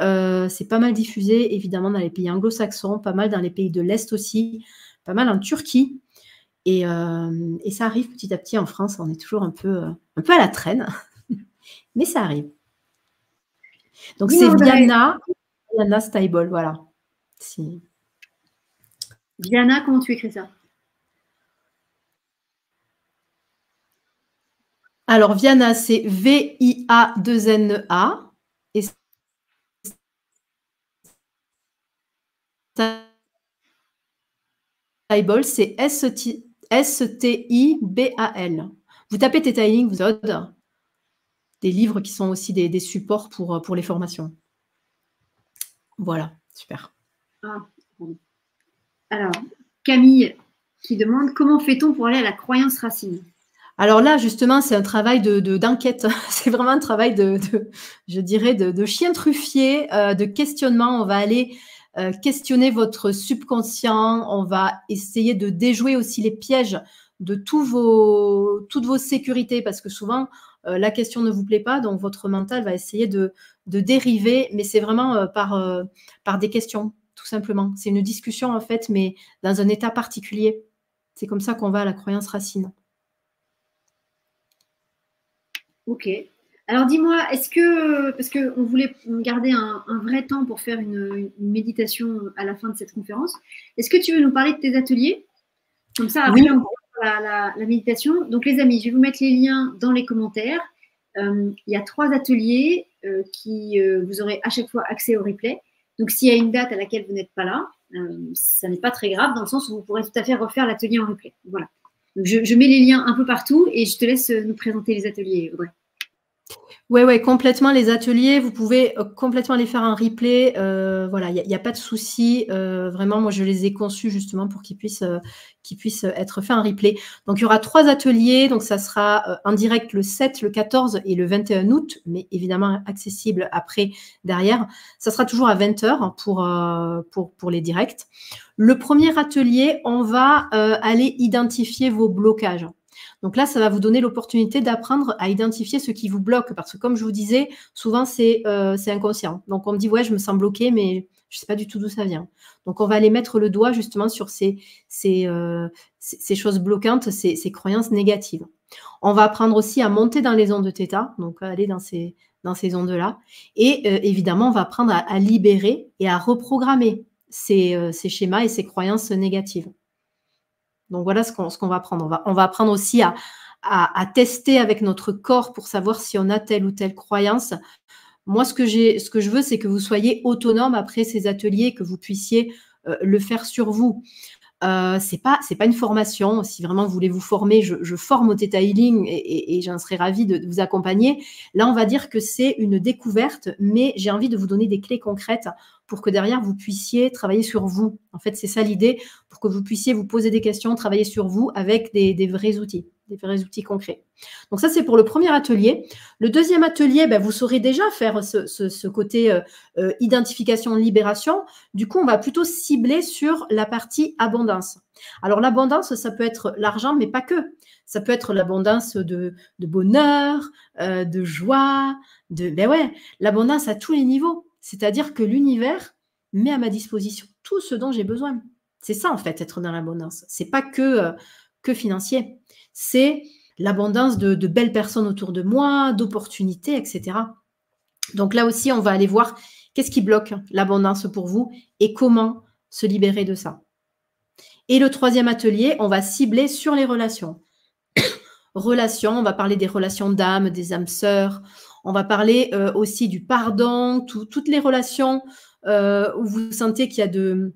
c'est pas mal diffusé évidemment dans les pays anglo-saxons, pas mal dans les pays de l'Est aussi, pas mal en Turquie. Et ça arrive petit à petit en France. On est toujours un peu à la traîne, mais ça arrive. Donc c'est Vaiana Stable, voilà. Vaiana, comment tu écris ça? Alors, Vaiana, c'est V-I-A-2-N-E-A. Et Stable, c'est S-T-I-B-A-L. Vous tapez Theta Healing, vous avez des livres qui sont aussi des supports pour les formations. Voilà, super. Alors, Camille qui demande comment fait-on pour aller à la croyance racine? Alors là, justement, c'est un travail d'enquête. C'est vraiment un travail je dirais, de chien truffier, de questionnement. On va aller questionner votre subconscient. On va essayer de déjouer aussi les pièges de toutes vos sécurités, parce que souvent, la question ne vous plaît pas, donc votre mental va essayer de dériver, mais c'est vraiment par des questions, tout simplement. C'est une discussion, en fait, mais dans un état particulier. C'est comme ça qu'on va à la croyance racine. Ok. Alors dis-moi, est-ce que, parce qu'on voulait garder un vrai temps pour faire une méditation à la fin de cette conférence, est-ce que tu veux nous parler de tes ateliers? Comme ça, après, Oui. on va la méditation. Donc les amis, je vais vous mettre les liens dans les commentaires. Il y a 3 ateliers qui vous aurez à chaque fois accès au replay. Donc s'il y a une date à laquelle vous n'êtes pas là, ça n'est pas très grave, dans le sens où vous pourrez tout à fait refaire l'atelier en replay. Voilà. Donc je mets les liens un peu partout et je te laisse nous présenter les ateliers, Audrey. Ouais, complètement. Les ateliers, vous pouvez complètement les faire en replay. Voilà, il n'y a pas de souci. Vraiment, moi, je les ai conçus justement pour qu'ils puissent être faits en replay. Donc, il y aura 3 ateliers. Donc, ça sera en direct le 7, le 14 et le 21 août, mais évidemment accessible après, derrière. Ça sera toujours à 20h pour les directs. Le premier atelier, on va aller identifier vos blocages. Donc là, ça va vous donner l'opportunité d'apprendre à identifier ce qui vous bloque. Parce que comme je vous disais, souvent, c'est inconscient. Donc, on me dit, ouais, je me sens bloquée, mais je ne sais pas du tout d'où ça vient. Donc, on va aller mettre le doigt justement sur ces choses bloquantes, ces croyances négatives. On va apprendre aussi à monter dans les ondes θ, donc à aller dans ces ondes-là. Et évidemment, on va apprendre à libérer et à reprogrammer ces schémas et ces croyances négatives. Donc, voilà ce qu'on va apprendre. On va apprendre aussi à tester avec notre corps pour savoir si on a telle ou telle croyance. Moi, ce que je veux, c'est que vous soyez autonome après ces ateliers, que vous puissiez le faire sur vous. C'est pas une formation. Si vraiment vous voulez vous former, je forme au Theta Healing et j'en serais ravie de vous accompagner. Là, on va dire que c'est une découverte, mais j'ai envie de vous donner des clés concrètes pour que derrière, vous puissiez travailler sur vous. En fait, c'est ça l'idée, pour que vous puissiez vous poser des questions, travailler sur vous avec des vrais outils concrets. Donc ça, c'est pour le premier atelier. Le deuxième atelier, vous saurez déjà faire ce côté identification, libération. Du coup, on va plutôt cibler sur la partie abondance. Alors, l'abondance, ça peut être l'argent, mais pas que. Ça peut être l'abondance de bonheur, de joie, l'abondance à tous les niveaux. C'est-à-dire que l'univers met à ma disposition tout ce dont j'ai besoin. C'est ça, en fait, être dans l'abondance. Ce n'est pas que financier. C'est l'abondance de belles personnes autour de moi, d'opportunités, etc. Donc là aussi, on va aller voir qu'est-ce qui bloque l'abondance pour vous et comment se libérer de ça. Et le troisième atelier, on va cibler sur les relations. Relations, on va parler des relations d'âme, des âmes sœurs. On va parler aussi du pardon, toutes les relations où vous sentez qu'il y a de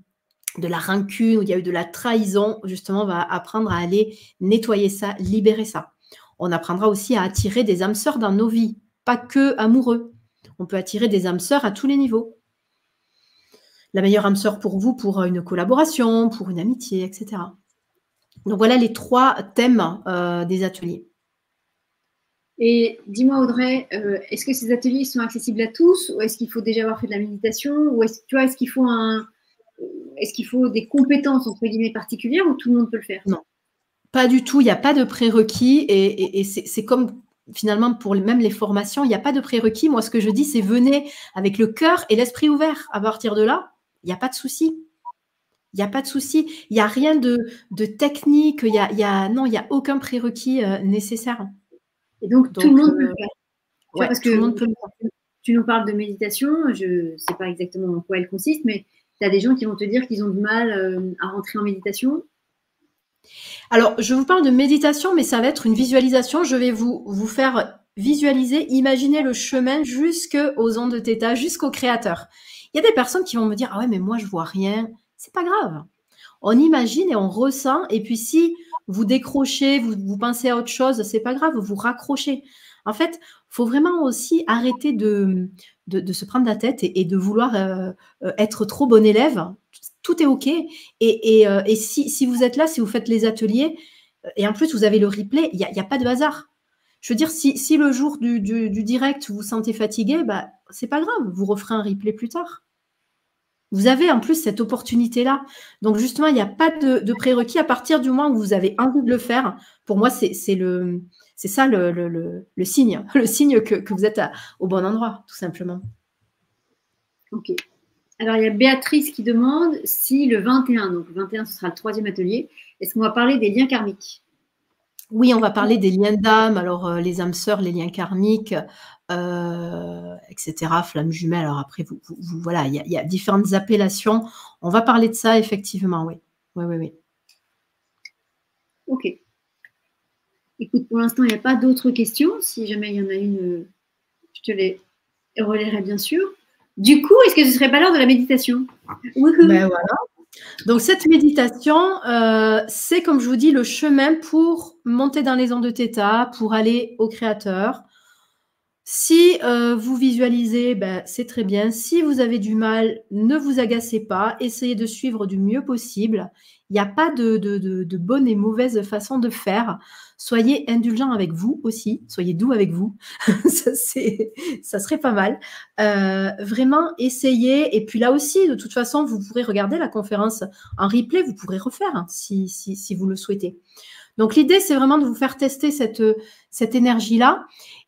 la rancune, où il y a eu de la trahison. Justement, on va apprendre à aller nettoyer ça, libérer ça. On apprendra aussi à attirer des âmes sœurs dans nos vies, pas que amoureux. On peut attirer des âmes sœurs à tous les niveaux. La meilleure âme sœur pour vous, pour une collaboration, pour une amitié, etc. Donc, voilà les 3 thèmes des ateliers. Et dis-moi, Audrey, est-ce que ces ateliers sont accessibles à tous, ou est-ce qu'il faut déjà avoir fait de la méditation, ou est-ce qu'il faut des compétences entre guillemets particulières, ou tout le monde peut le faire? Non, pas du tout. Il n'y a pas de prérequis et c'est comme finalement pour même les formations, il n'y a pas de prérequis. Moi, ce que je dis, c'est venez avec le cœur et l'esprit ouvert. À partir de là, il n'y a pas de souci. Il n'y a pas de souci. Il n'y a rien de technique. Non, il n'y a aucun prérequis nécessaire. Et donc, tout le monde peut le faire. Ouais, parce tout le monde peut le faire. Tu nous parles de méditation, je ne sais pas exactement en quoi elle consiste, mais tu as des gens qui vont te dire qu'ils ont du mal à rentrer en méditation. Alors, je vous parle de méditation, mais ça va être une visualisation. Je vais vous faire visualiser, imaginer le chemin jusqu'aux ondes θ, jusqu'au créateur. Il y a des personnes qui vont me dire « Ah ouais, mais moi, je vois rien. » C'est pas grave. On imagine et on ressent. Et puis, si vous décrochez, vous pensez à autre chose, c'est pas grave, vous raccrochez. En fait, il faut vraiment aussi arrêter de se prendre la tête et de vouloir être trop bon élève. Tout est OK. Et si vous êtes là, si vous faites les ateliers, et en plus, vous avez le replay, il n'y a pas de hasard. Je veux dire, si le jour du direct, vous vous sentez fatigué, c'est pas grave, vous referez un replay plus tard. Vous avez en plus cette opportunité-là. Donc, justement, il n'y a pas de prérequis à partir du moment où vous avez envie de le faire. Pour moi, c'est ça le signe, le signe que vous êtes au bon endroit, tout simplement. Ok. Alors, il y a Béatrice qui demande si le 21, donc le 21, ce sera le 3e atelier, est-ce qu'on va parler des liens karmiques? Oui, on va parler des liens d'âme, alors les âmes sœurs, les liens karmiques, etc., flammes jumelles. Alors après, voilà, il y a différentes appellations. On va parler de ça, effectivement, oui. Oui. Ok. Écoute, pour l'instant, il n'y a pas d'autres questions. Si jamais il y en a une, je te les relayerai bien sûr. Du coup, est-ce que ce serait pas l'heure de la méditation? Ben voilà. Donc, cette méditation, c'est, comme je vous dis, le chemin pour monter dans les ondes de Theta, pour aller au Créateur. Si vous visualisez, ben, c'est très bien. Si vous avez du mal, ne vous agacez pas. Essayez de suivre du mieux possible. Il n'y a pas de bonne et mauvaise façon de faire. Soyez indulgents avec vous aussi. Soyez doux avec vous. Ça serait pas mal. Vraiment, essayez. Et puis là aussi, de toute façon, vous pourrez regarder la conférence en replay. Vous pourrez refaire hein, si vous le souhaitez. Donc, l'idée, c'est vraiment de vous faire tester cette énergie-là.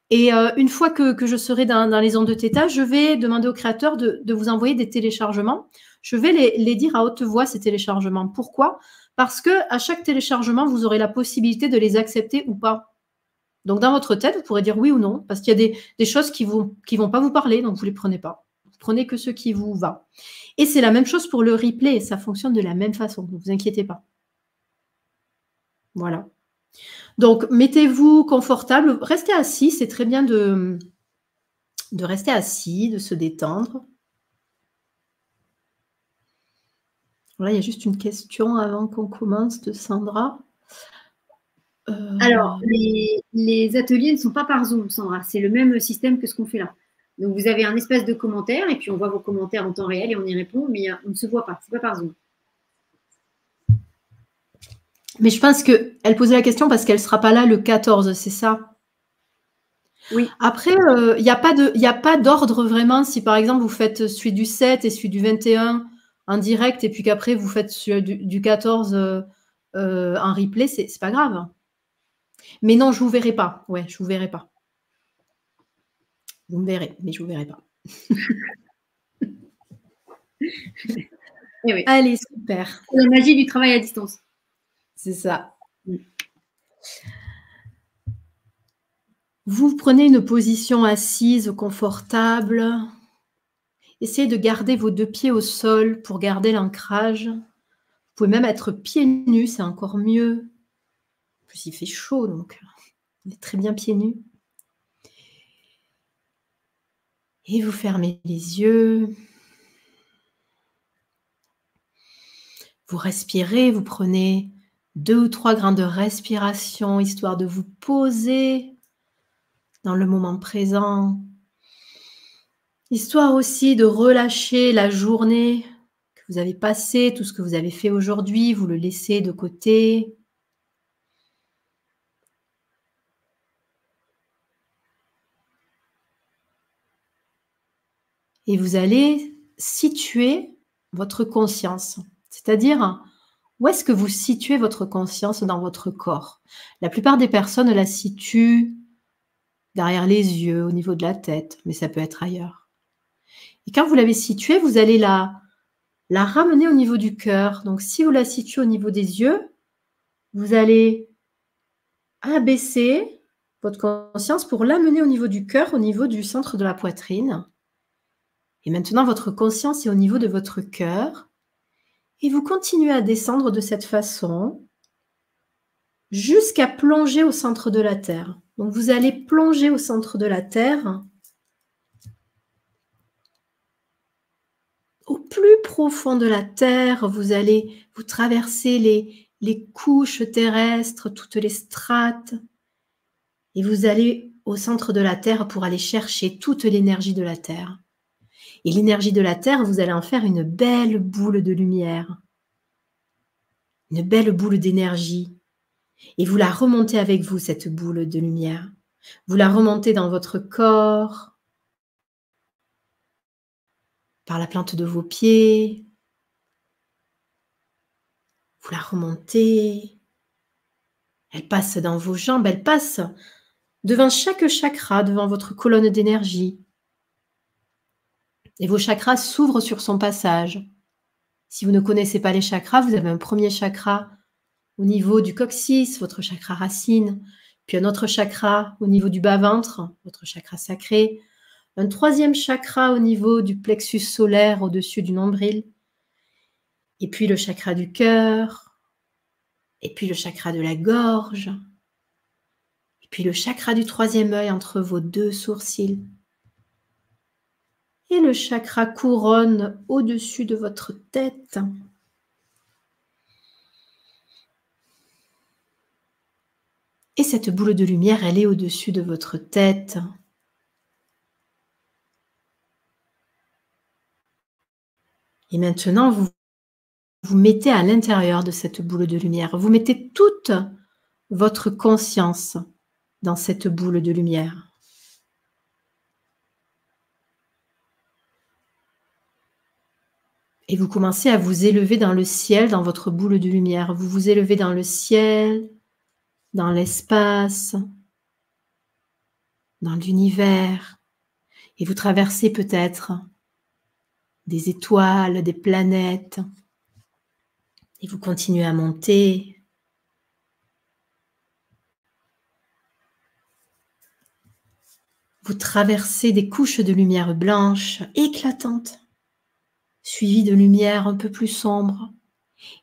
Et une fois que je serai dans les ondes de Theta, je vais demander au créateur de vous envoyer des téléchargements. Je vais les dire à haute voix, ces téléchargements. Pourquoi? Parce qu'à chaque téléchargement, vous aurez la possibilité de les accepter ou pas. Donc, dans votre tête, vous pourrez dire oui ou non, parce qu'il y a des choses qui vont pas vous parler, donc vous ne les prenez pas. Vous prenez que ce qui vous va. Et c'est la même chose pour le replay, ça fonctionne de la même façon, ne vous inquiétez pas. Voilà. Donc, mettez-vous confortable, restez assis, c'est très bien de rester assis, de se détendre. Là, il y a juste une question avant qu'on commence de Sandra. Alors, les ateliers ne sont pas par Zoom, Sandra, c'est le même système que ce qu'on fait là. Donc, vous avez un espace de commentaires et puis on voit vos commentaires en temps réel et on y répond, mais on ne se voit pas, c'est pas par Zoom. Mais je pense qu'elle posait la question parce qu'elle ne sera pas là le 14, c'est ça? Oui. Après, il n'y a pas d'ordre vraiment. Si par exemple, vous faites celui du 7 et celui du 21 en direct et puis qu'après, vous faites celui du 14 en replay, c'est pas grave. Mais non, je ne vous verrai pas. Ouais, je ne vous verrai pas. Vous me verrez, mais je ne vous verrai pas. Oui. Allez, super. C'est la magie du travail à distance. C'est ça. Vous prenez une position assise, confortable. Essayez de garder vos 2 pieds au sol pour garder l'ancrage. Vous pouvez même être pieds nus, c'est encore mieux. En plus, il fait chaud, donc on est très bien pieds nus. Et vous fermez les yeux. Vous respirez, vous prenez 2 ou 3 grandes respirations, histoire de vous poser dans le moment présent. Histoire aussi de relâcher la journée que vous avez passée, tout ce que vous avez fait aujourd'hui, vous le laissez de côté. Et vous allez situer votre conscience, c'est-à-dire où est-ce que vous situez votre conscience dans votre corps? La plupart des personnes la situent derrière les yeux, au niveau de la tête, mais ça peut être ailleurs. Et quand vous l'avez située, vous allez la ramener au niveau du cœur. Donc, si vous la situez au niveau des yeux, vous allez abaisser votre conscience pour l'amener au niveau du cœur, au niveau du centre de la poitrine. Et maintenant, votre conscience est au niveau de votre cœur. Et vous continuez à descendre de cette façon jusqu'à plonger au centre de la Terre. Donc, vous allez plonger au centre de la Terre, au plus profond de la Terre. Vous allez vous traverser les couches terrestres, toutes les strates, et vous allez au centre de la Terre pour aller chercher toute l'énergie de la Terre. Et l'énergie de la Terre, vous allez en faire une belle boule de lumière, une belle boule d'énergie. Et vous la remontez avec vous, cette boule de lumière. Vous la remontez dans votre corps. par la plante de vos pieds. Vous la remontez. Elle passe dans vos jambes, elle passe devant chaque chakra, devant votre colonne d'énergie. Et vos chakras s'ouvrent sur son passage. Si vous ne connaissez pas les chakras, vous avez un premier chakra au niveau du coccyx, votre chakra racine, puis un autre chakra au niveau du bas-ventre, votre chakra sacré, un troisième chakra au niveau du plexus solaire au-dessus du nombril, et puis le chakra du cœur, et puis le chakra de la gorge, et puis le chakra du troisième œil entre vos deux sourcils, et le chakra couronne au-dessus de votre tête. Et cette boule de lumière, elle est au-dessus de votre tête. Et maintenant, vous vous mettez à l'intérieur de cette boule de lumière. Vous mettez toute votre conscience dans cette boule de lumière. Et vous commencez à vous élever dans le ciel, dans votre boule de lumière. Vous vous élevez dans le ciel, dans l'espace, dans l'univers. Et vous traversez peut-être des étoiles, des planètes. Et vous continuez à monter. Vous traversez des couches de lumière blanche éclatantes, suivies de lumière un peu plus sombre,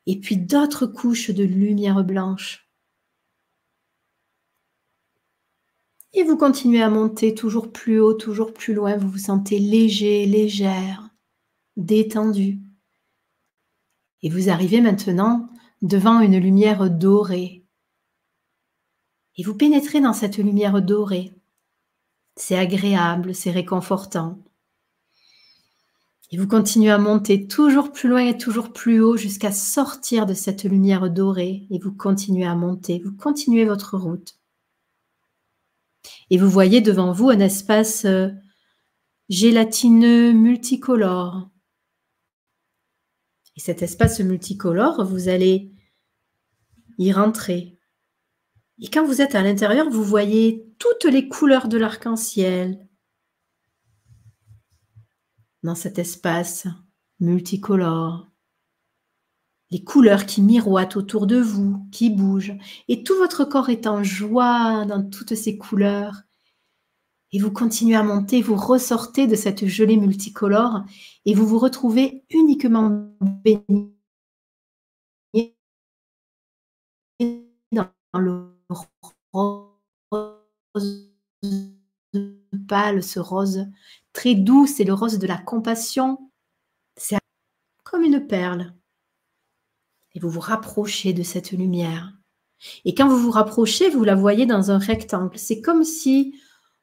et puis d'autres couches de lumière blanche. Et vous continuez à monter toujours plus haut, toujours plus loin. Vous vous sentez léger, légère, détendu. Et vous arrivez maintenant devant une lumière dorée. Et vous pénétrez dans cette lumière dorée. C'est agréable, c'est réconfortant. Et vous continuez à monter toujours plus loin et toujours plus haut jusqu'à sortir de cette lumière dorée. Et vous continuez à monter, vous continuez votre route. Et vous voyez devant vous un espace gélatineux, multicolore. Et cet espace multicolore, vous allez y rentrer. Et quand vous êtes à l'intérieur, vous voyez toutes les couleurs de l'arc-en-ciel dans cet espace multicolore. Les couleurs qui miroitent autour de vous, qui bougent. Et tout votre corps est en joie dans toutes ces couleurs. Et vous continuez à monter, vous ressortez de cette gelée multicolore et vous vous retrouvez uniquement baigné dans le rose pâle, ce rose très doux, c'est le rose de la compassion. C'est comme une perle. Et vous vous rapprochez de cette lumière. Et quand vous vous rapprochez, vous la voyez dans un rectangle. C'est comme si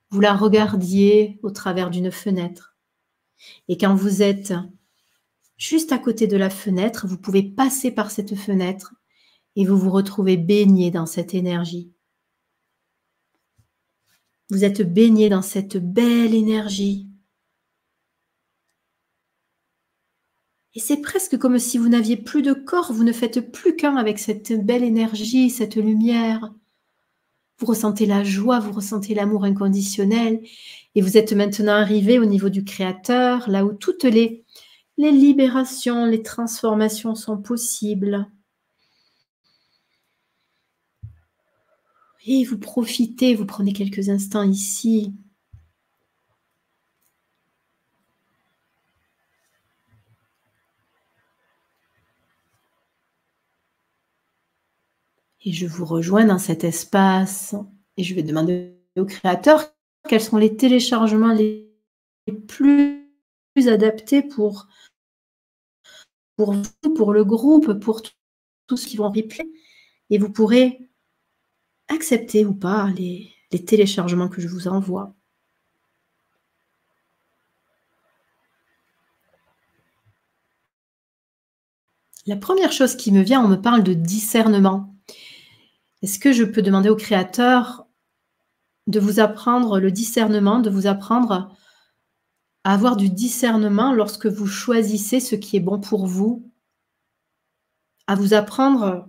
vous la regardiez au travers d'une fenêtre. Et quand vous êtes juste à côté de la fenêtre, vous pouvez passer par cette fenêtre et vous vous retrouvez baigné dans cette énergie. Vous êtes baigné dans cette belle énergie. Et c'est presque comme si vous n'aviez plus de corps, vous ne faites plus qu'un avec cette belle énergie, cette lumière. Vous ressentez la joie, vous ressentez l'amour inconditionnel et vous êtes maintenant arrivé au niveau du Créateur, là où toutes les libérations, les transformations sont possibles. Et vous profitez, vous prenez quelques instants ici. Et je vous rejoins dans cet espace et je vais demander au Créateur quels sont les téléchargements les plus adaptés pour vous, pour le groupe, pour tous ceux qui vont replay. Et vous pourrez accepter ou pas les téléchargements que je vous envoie. La première chose qui me vient, on me parle de discernement. Est-ce que je peux demander au Créateur de vous apprendre le discernement, de vous apprendre à avoir du discernement lorsque vous choisissez ce qui est bon pour vous, à vous apprendre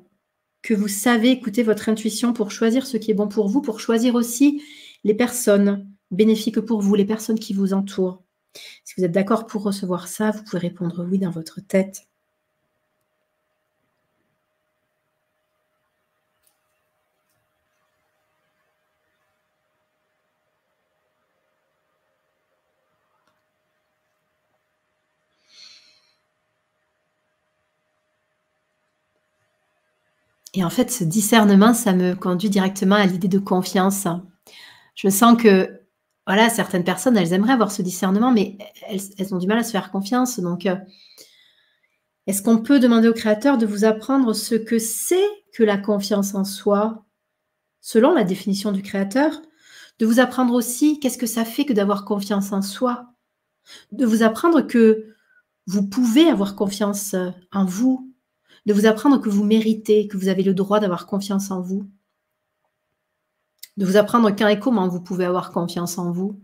que vous savez écouter votre intuition pour choisir ce qui est bon pour vous, pour choisir aussi les personnes bénéfiques pour vous, les personnes qui vous entourent. Si vous êtes d'accord pour recevoir ça, vous pouvez répondre oui dans votre tête. Et en fait, ce discernement, ça me conduit directement à l'idée de confiance. Je sens que, voilà, certaines personnes, elles aimeraient avoir ce discernement, mais elles ont du mal à se faire confiance. Donc, est-ce qu'on peut demander au Créateur de vous apprendre ce que c'est que la confiance en soi, selon la définition du Créateur, de vous apprendre aussi qu'est-ce que ça fait que d'avoir confiance en soi, de vous apprendre que vous pouvez avoir confiance en vous, de vous apprendre que vous méritez, que vous avez le droit d'avoir confiance en vous, de vous apprendre quand et comment vous pouvez avoir confiance en vous,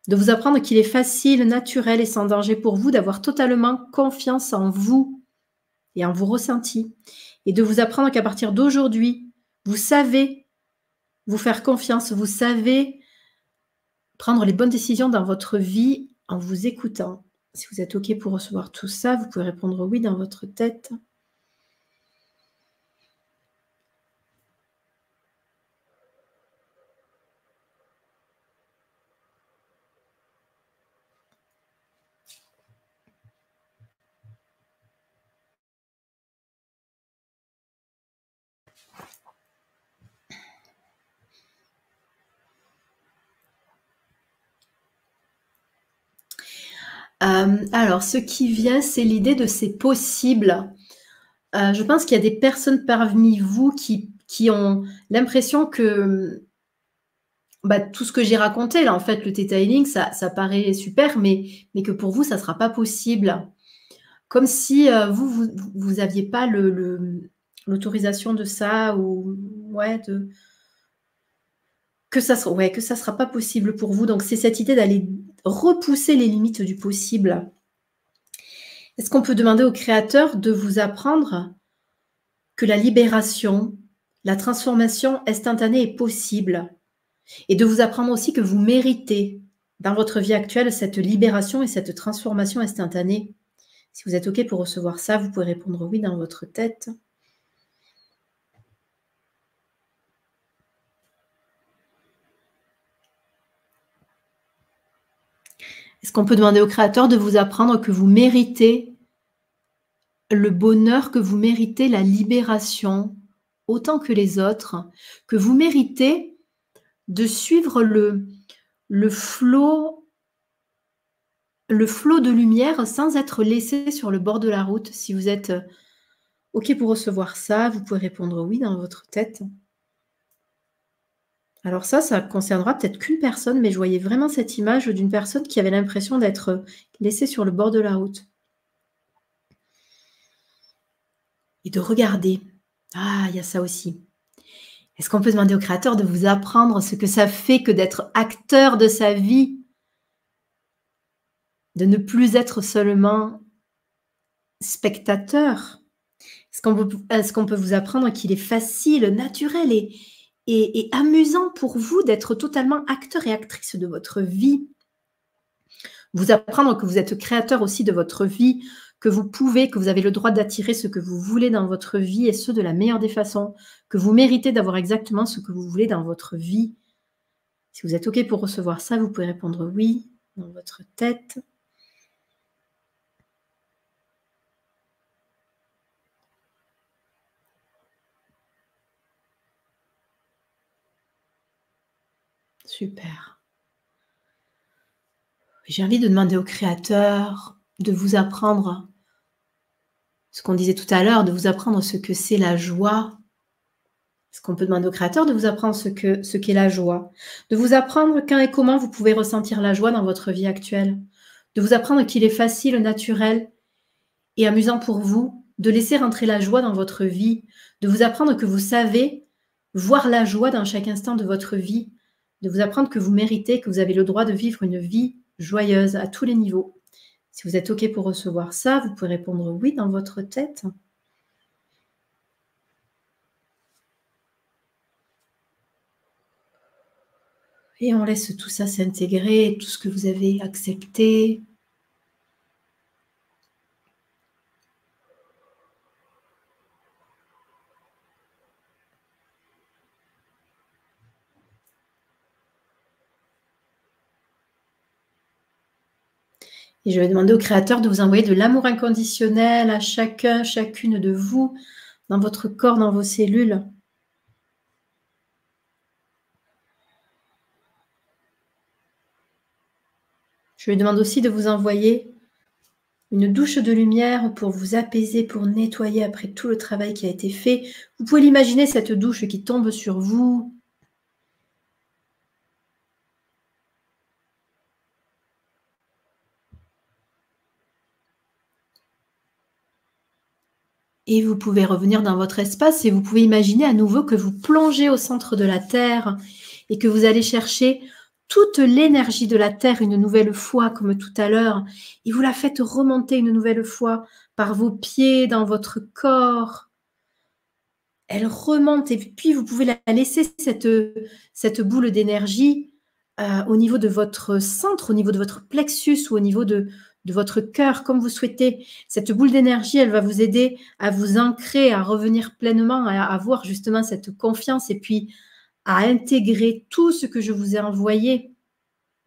de vous apprendre qu'il est facile, naturel et sans danger pour vous d'avoir totalement confiance en vous et en vos ressentis, et de vous apprendre qu'à partir d'aujourd'hui, vous savez vous faire confiance, vous savez prendre les bonnes décisions dans votre vie en vous écoutant. Si vous êtes OK pour recevoir tout ça, vous pouvez répondre oui dans votre tête. Alors, ce qui vient, c'est l'idée de c'est possible. Je pense qu'il y a des personnes parmi vous qui ont l'impression que tout ce que j'ai raconté, là, en fait, le Theta Healing, ça paraît super, mais que pour vous, ça ne sera pas possible. Comme si vous n'aviez pas l'autorisation de ça, ou que ça sera pas possible pour vous. Donc, c'est cette idée d'aller repousser les limites du possible. Est-ce qu'on peut demander au Créateur de vous apprendre que la libération, la transformation instantanée est possible, et de vous apprendre aussi que vous méritez dans votre vie actuelle cette libération et cette transformation instantanée? Si vous êtes OK pour recevoir ça, vous pouvez répondre oui dans votre tête. Est-ce qu'on peut demander au Créateur de vous apprendre que vous méritez le bonheur, que vous méritez la libération autant que les autres, que vous méritez de suivre le flot de lumière sans être laissé sur le bord de la route? Si vous êtes OK pour recevoir ça, vous pouvez répondre oui dans votre tête. Alors ça concernera peut-être qu'une personne, mais je voyais vraiment cette image d'une personne qui avait l'impression d'être laissée sur le bord de la route. Et de regarder. Ah, il y a ça aussi. Est-ce qu'on peut demander au Créateur de vous apprendre ce que ça fait que d'être acteur de sa vie? De ne plus être seulement spectateur? Est-ce qu'on peut vous apprendre qu'il est facile, naturel et amusant pour vous d'être totalement acteur et actrice de votre vie? Vous apprendre que vous êtes créateur aussi de votre vie, que vous avez le droit d'attirer ce que vous voulez dans votre vie, et ce, de la meilleure des façons, que vous méritez d'avoir exactement ce que vous voulez dans votre vie. Si vous êtes OK pour recevoir ça, vous pouvez répondre oui dans votre tête. Super. J'ai envie de demander au Créateur de vous apprendre ce qu'on disait tout à l'heure, de vous apprendre ce que c'est la joie. Est-ce qu'on peut demander au Créateur de vous apprendre ce qu'est la joie? De vous apprendre quand et comment vous pouvez ressentir la joie dans votre vie actuelle? De vous apprendre qu'il est facile, naturel et amusant pour vous de laisser rentrer la joie dans votre vie? De vous apprendre que vous savez voir la joie dans chaque instant de votre vie? De vous apprendre que vous méritez, que vous avez le droit de vivre une vie joyeuse à tous les niveaux. Si vous êtes OK pour recevoir ça, vous pouvez répondre oui dans votre tête. Et on laisse tout ça s'intégrer, tout ce que vous avez accepté. Et je vais demander au Créateur de vous envoyer de l'amour inconditionnel à chacun, chacune de vous, dans votre corps, dans vos cellules. Je lui demande aussi de vous envoyer une douche de lumière pour vous apaiser, pour nettoyer après tout le travail qui a été fait. Vous pouvez l'imaginer, cette douche qui tombe sur vous. Et vous pouvez revenir dans votre espace et vous pouvez imaginer à nouveau que vous plongez au centre de la Terre et que vous allez chercher toute l'énergie de la Terre une nouvelle fois, comme tout à l'heure, et vous la faites remonter une nouvelle fois par vos pieds, dans votre corps. Elle remonte et puis vous pouvez la laisser, cette boule d'énergie, au niveau de votre centre, au niveau de votre plexus ou au niveau de votre cœur, comme vous souhaitez. Cette boule d'énergie, elle va vous aider à vous ancrer, à revenir pleinement, à avoir justement cette confiance et puis à intégrer tout ce que je vous ai envoyé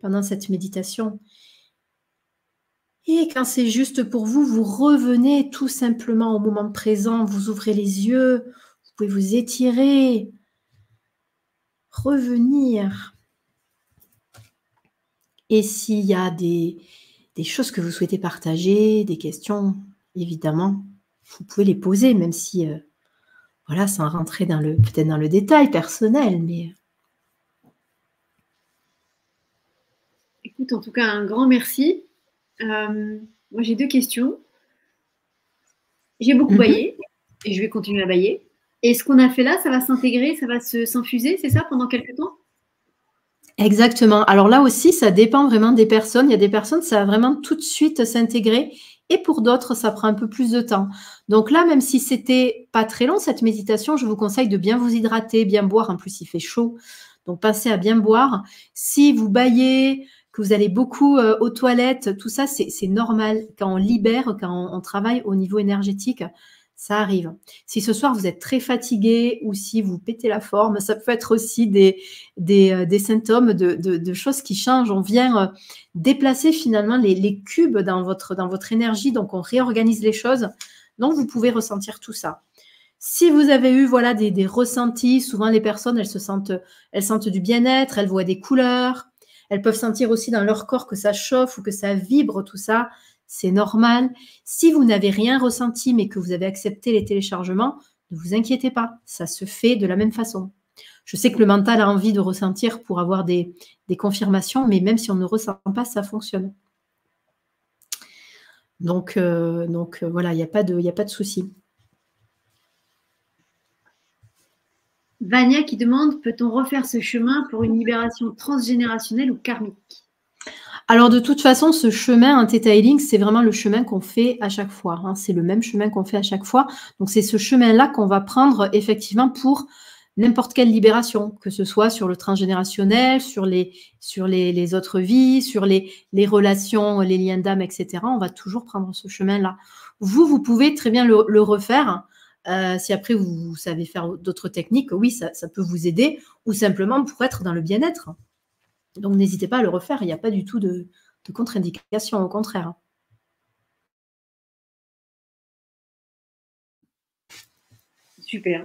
pendant cette méditation. Et quand c'est juste pour vous, vous revenez tout simplement au moment présent, vous ouvrez les yeux, vous pouvez vous étirer, revenir. Et s'il y a des choses que vous souhaitez partager, des questions, évidemment, vous pouvez les poser, même si, voilà, sans rentrer peut-être dans le détail personnel, mais... Écoute, en tout cas, un grand merci. Moi, j'ai 2 questions. J'ai beaucoup baillé et je vais continuer à bailler. Et ce qu'on a fait là, ça va s'intégrer, ça va s'infuser, c'est ça, pendant quelques temps? Exactement. Alors là aussi, ça dépend vraiment des personnes. Il y a des personnes, ça va vraiment tout de suite s'intégrer et pour d'autres, ça prend un peu plus de temps. Donc là, même si c'était pas très long, cette méditation, je vous conseille de bien vous hydrater, bien boire. En plus, il fait chaud. Donc, pensez à bien boire. Si vous bâillez, que vous allez beaucoup aux toilettes, tout ça, c'est normal. Quand on libère, quand on travaille au niveau énergétique, ça arrive. Si ce soir, vous êtes très fatigué ou si vous pétez la forme, ça peut être aussi des symptômes de choses qui changent. On vient déplacer finalement les cubes dans votre énergie, donc on réorganise les choses. Donc, vous pouvez ressentir tout ça. Si vous avez eu voilà, des ressentis, souvent les personnes, elles sentent du bien-être, elles voient des couleurs, elles peuvent sentir aussi dans leur corps que ça chauffe ou que ça vibre, tout ça, c'est normal. Si vous n'avez rien ressenti mais que vous avez accepté les téléchargements, ne vous inquiétez pas, ça se fait de la même façon. Je sais que le mental a envie de ressentir pour avoir des confirmations, mais même si on ne ressent pas, ça fonctionne. Donc voilà, il n'y a pas de souci. Vania qui demande, peut-on refaire ce chemin pour une libération transgénérationnelle ou karmique? Alors de toute façon, ce chemin en Theta Healing, c'est vraiment le chemin qu'on fait à chaque fois. Hein. C'est le même chemin qu'on fait à chaque fois. Donc c'est ce chemin-là qu'on va prendre effectivement pour n'importe quelle libération, que ce soit sur le transgénérationnel, sur les autres vies, sur les relations, les liens d'âme, etc. On va toujours prendre ce chemin-là. Vous pouvez très bien le refaire. Si après vous savez faire d'autres techniques, oui, ça peut vous aider, ou simplement pour être dans le bien-être. Donc, n'hésitez pas à le refaire. Il n'y a pas du tout de contre-indication, au contraire. Super.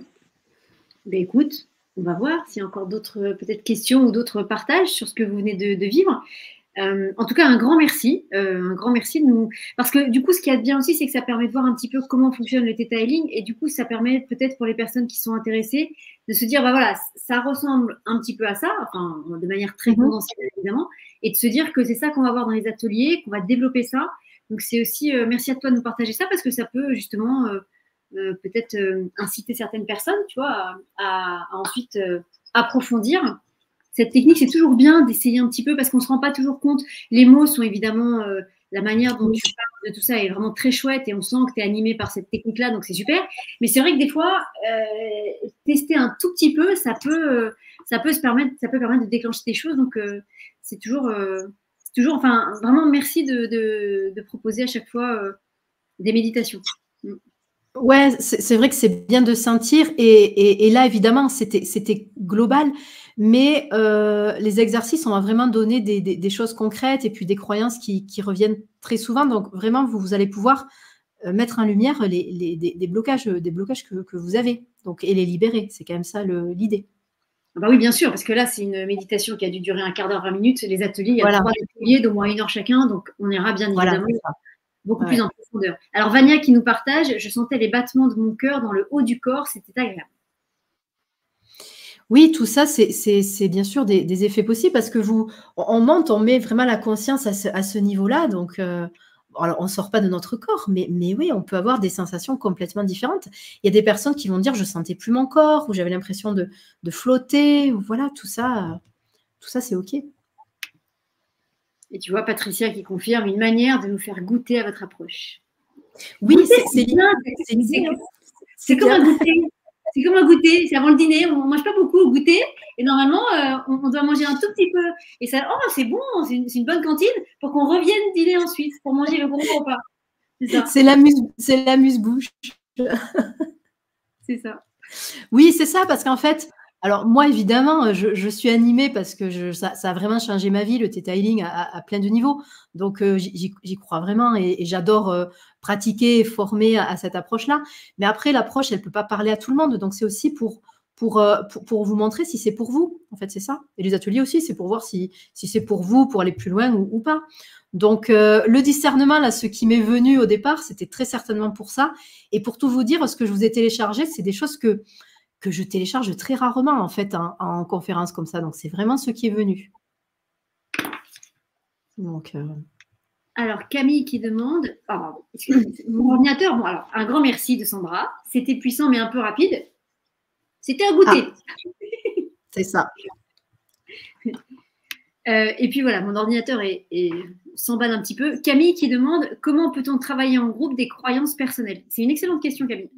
Ben, écoute, on va voir s'il y a encore d'autres peut-être questions ou d'autres partages sur ce que vous venez de vivre. En tout cas, un grand merci de nous. Parce que du coup, ce qui est bien aussi, c'est que ça permet de voir un petit peu comment fonctionne le Theta Healing. Et du coup, ça permet peut-être pour les personnes qui sont intéressées de se dire, bah voilà, ça ressemble un petit peu à ça, enfin, de manière très condensée, évidemment, et de se dire que c'est ça qu'on va voir dans les ateliers, qu'on va développer ça. Donc, c'est aussi, merci à toi de nous partager ça parce que ça peut justement peut-être inciter certaines personnes, tu vois, à ensuite approfondir cette technique, c'est toujours bien d'essayer un petit peu parce qu'on ne se rend pas toujours compte. Les mots sont évidemment, la manière dont tu parles de tout ça est vraiment très chouette et on sent que tu es animé par cette technique-là, donc c'est super. Mais c'est vrai que des fois, tester un tout petit peu, ça peut permettre de déclencher des choses. Donc, c'est toujours, enfin, vraiment merci de proposer à chaque fois des méditations. Ouais, c'est vrai que c'est bien de sentir et là, évidemment, c'était global, mais les exercices, on va vraiment donner des choses concrètes et puis des croyances qui reviennent très souvent. Donc, vraiment, vous allez pouvoir mettre en lumière des blocages que vous avez donc, et les libérer. C'est quand même ça l'idée. Bah oui, bien sûr, parce que là, c'est une méditation qui a dû durer un quart d'heure, 20 minutes. Les ateliers, il y a Voilà. 3 ateliers d'au moins 1 heure chacun, donc on ira bien évidemment beaucoup Ouais. plus en profondeur. Alors, Vania qui nous partage, je sentais les battements de mon cœur dans le haut du corps, c'était agréable. Oui, tout ça, c'est bien sûr des effets possibles parce que on monte, on met vraiment la conscience à ce niveau-là. Donc, alors, on ne sort pas de notre corps, mais oui, on peut avoir des sensations complètement différentes. Il y a des personnes qui vont dire je sentais plus mon corps ou j'avais l'impression de flotter. Ou voilà, tout ça, c'est OK. Et tu vois, Patricia qui confirme une manière de nous faire goûter à votre approche. Oui, c'est comme un goûter. C'est comme un goûter. C'est avant le dîner. On ne mange pas beaucoup au goûter. Et normalement, on doit manger un tout petit peu. Et ça, oh, c'est bon, c'est une bonne cantine pour qu'on revienne dîner ensuite, pour manger le gros repas. C'est l'amuse-bouche. C'est ça. Oui, c'est ça, parce qu'en fait, alors moi, évidemment, je suis animée parce que ça a vraiment changé ma vie, le Theta Healing à plein de niveaux. Donc, j'y crois vraiment et j'adore pratiquer et former à cette approche-là. Mais après, l'approche, elle ne peut pas parler à tout le monde. Donc, c'est aussi pour vous montrer si c'est pour vous. En fait, c'est ça. Et les ateliers aussi, c'est pour voir si c'est pour vous, pour aller plus loin ou pas. Donc, le discernement, là, ce qui m'est venu au départ, c'était très certainement pour ça. Et pour tout vous dire, ce que je vous ai téléchargé, c'est des choses que je télécharge très rarement, en fait, en conférence comme ça. Donc, c'est vraiment ce qui est venu. Donc, Alors, Camille qui demande, mon ordinateur, bon, alors, un grand merci de Sandra. C'était puissant, mais un peu rapide. C'était à goûter. C'est ça. Et puis voilà, mon ordinateur s'emballe un petit peu. Camille qui demande comment peut-on travailler en groupe des croyances personnelles? C'est une excellente question, Camille.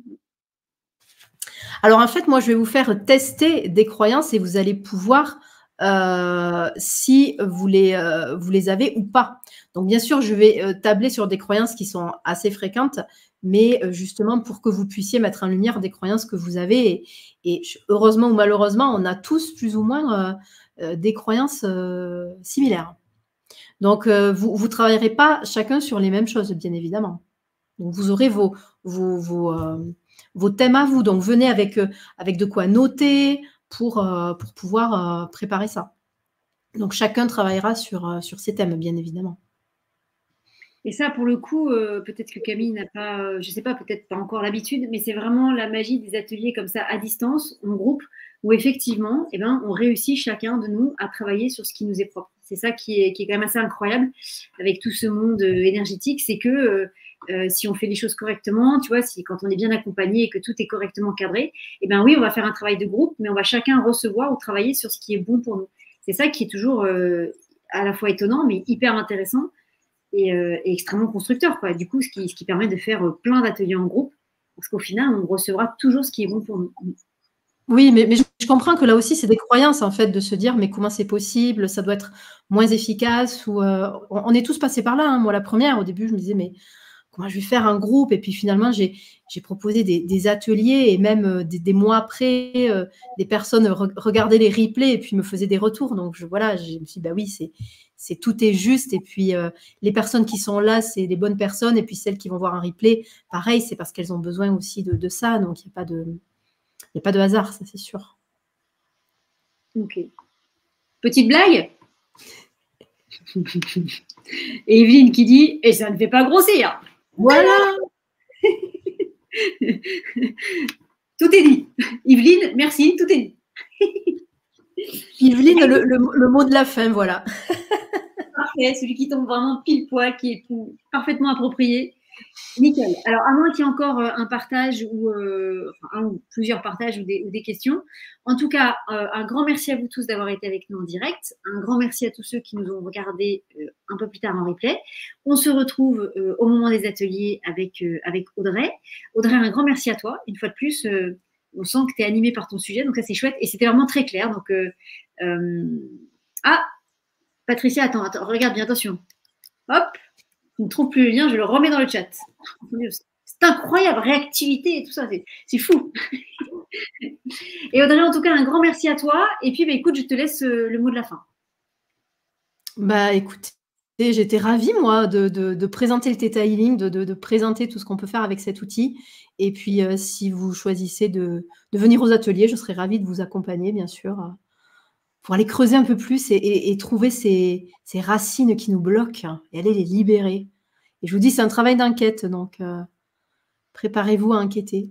Alors, en fait, moi, je vais vous faire tester des croyances et vous allez pouvoir, si vous les avez ou pas. Donc, bien sûr, je vais tabler sur des croyances qui sont assez fréquentes, mais justement pour que vous puissiez mettre en lumière des croyances que vous avez. Et heureusement ou malheureusement, on a tous plus ou moins des croyances similaires. Donc, vous ne travaillerez pas chacun sur les mêmes choses, bien évidemment. Donc, vous aurez vos thèmes à vous. Donc, venez avec de quoi noter pour pouvoir préparer ça. Donc, chacun travaillera sur ses thèmes, bien évidemment. Et ça, pour le coup, peut-être que Camille n'a pas, je ne sais pas, peut-être pas encore l'habitude, mais c'est vraiment la magie des ateliers comme ça à distance, en groupe, où effectivement, eh ben, on réussit chacun de nous à travailler sur ce qui nous est propre. C'est ça qui est quand même assez incroyable avec tout ce monde énergétique, c'est que si on fait les choses correctement, tu vois, quand on est bien accompagné et que tout est correctement cadré, eh ben oui, on va faire un travail de groupe, mais on va chacun recevoir ou travailler sur ce qui est bon pour nous. C'est ça qui est toujours à la fois étonnant, mais hyper intéressant. Et extrêmement constructeur, quoi. Du coup, ce qui permet de faire plein d'ateliers en groupe, parce qu'au final, on recevra toujours ce qui est bon pour nous. Oui, mais je comprends que là aussi, c'est des croyances, en fait, de se dire, mais comment c'est possible? Ça doit être moins efficace. Ou on est tous passés par là. Hein. Moi, la première, au début, je me disais, mais comment je vais faire un groupe? Et puis finalement, j'ai proposé des ateliers et même des mois après, des personnes regardaient les replays et puis me faisaient des retours. Donc, je me suis dit, bah oui, tout est juste. Et puis, les personnes qui sont là, c'est les bonnes personnes. Et puis, celles qui vont voir un replay, pareil, c'est parce qu'elles ont besoin aussi de ça. Donc, il n'y a pas de hasard, ça, c'est sûr. Ok. Petite blague. Et Evelyne qui dit « Et ça ne fait pas grossir !» Voilà. Tout est dit. Evelyne, merci, tout est dit. Evelyne, le mot de la fin, voilà. Parfait, celui qui tombe vraiment pile poil, qui est parfaitement approprié. Nickel. Alors, à moins qu'il y ait encore un partage ou un ou plusieurs partages ou des questions. En tout cas, un grand merci à vous tous d'avoir été avec nous en direct. Un grand merci à tous ceux qui nous ont regardés un peu plus tard en replay. On se retrouve au moment des ateliers avec Audrey. Audrey, un grand merci à toi. Une fois de plus, on sent que tu es animée par ton sujet, donc ça c'est chouette. Et c'était vraiment très clair. Donc, ah, Patricia, attends, regarde bien, attention. Hop, je ne trouve plus le lien, je le remets dans le chat. C'est incroyable, réactivité et tout ça, c'est fou. Et Audrey, en tout cas, un grand merci à toi. Et puis, écoute, je te laisse le mot de la fin. Bah, écoutez, j'étais ravie, moi, de présenter le Theta Healing, de présenter tout ce qu'on peut faire avec cet outil. Et puis, si vous choisissez de venir aux ateliers, je serais ravie de vous accompagner, bien sûr, pour aller creuser un peu plus et trouver ces racines qui nous bloquent et aller les libérer. Et je vous dis, c'est un travail d'enquête, donc préparez-vous à enquêter.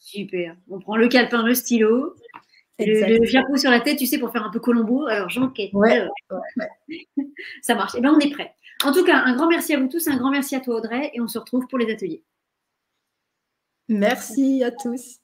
Super. On prend le calepin, le stylo, le chapeau sur la tête, tu sais, pour faire un peu Colombo. Alors, j'enquête. Ouais. Ça marche. Eh bien, on est prêt. En tout cas, un grand merci à vous tous, un grand merci à toi, Audrey, et on se retrouve pour les ateliers. Merci à tous.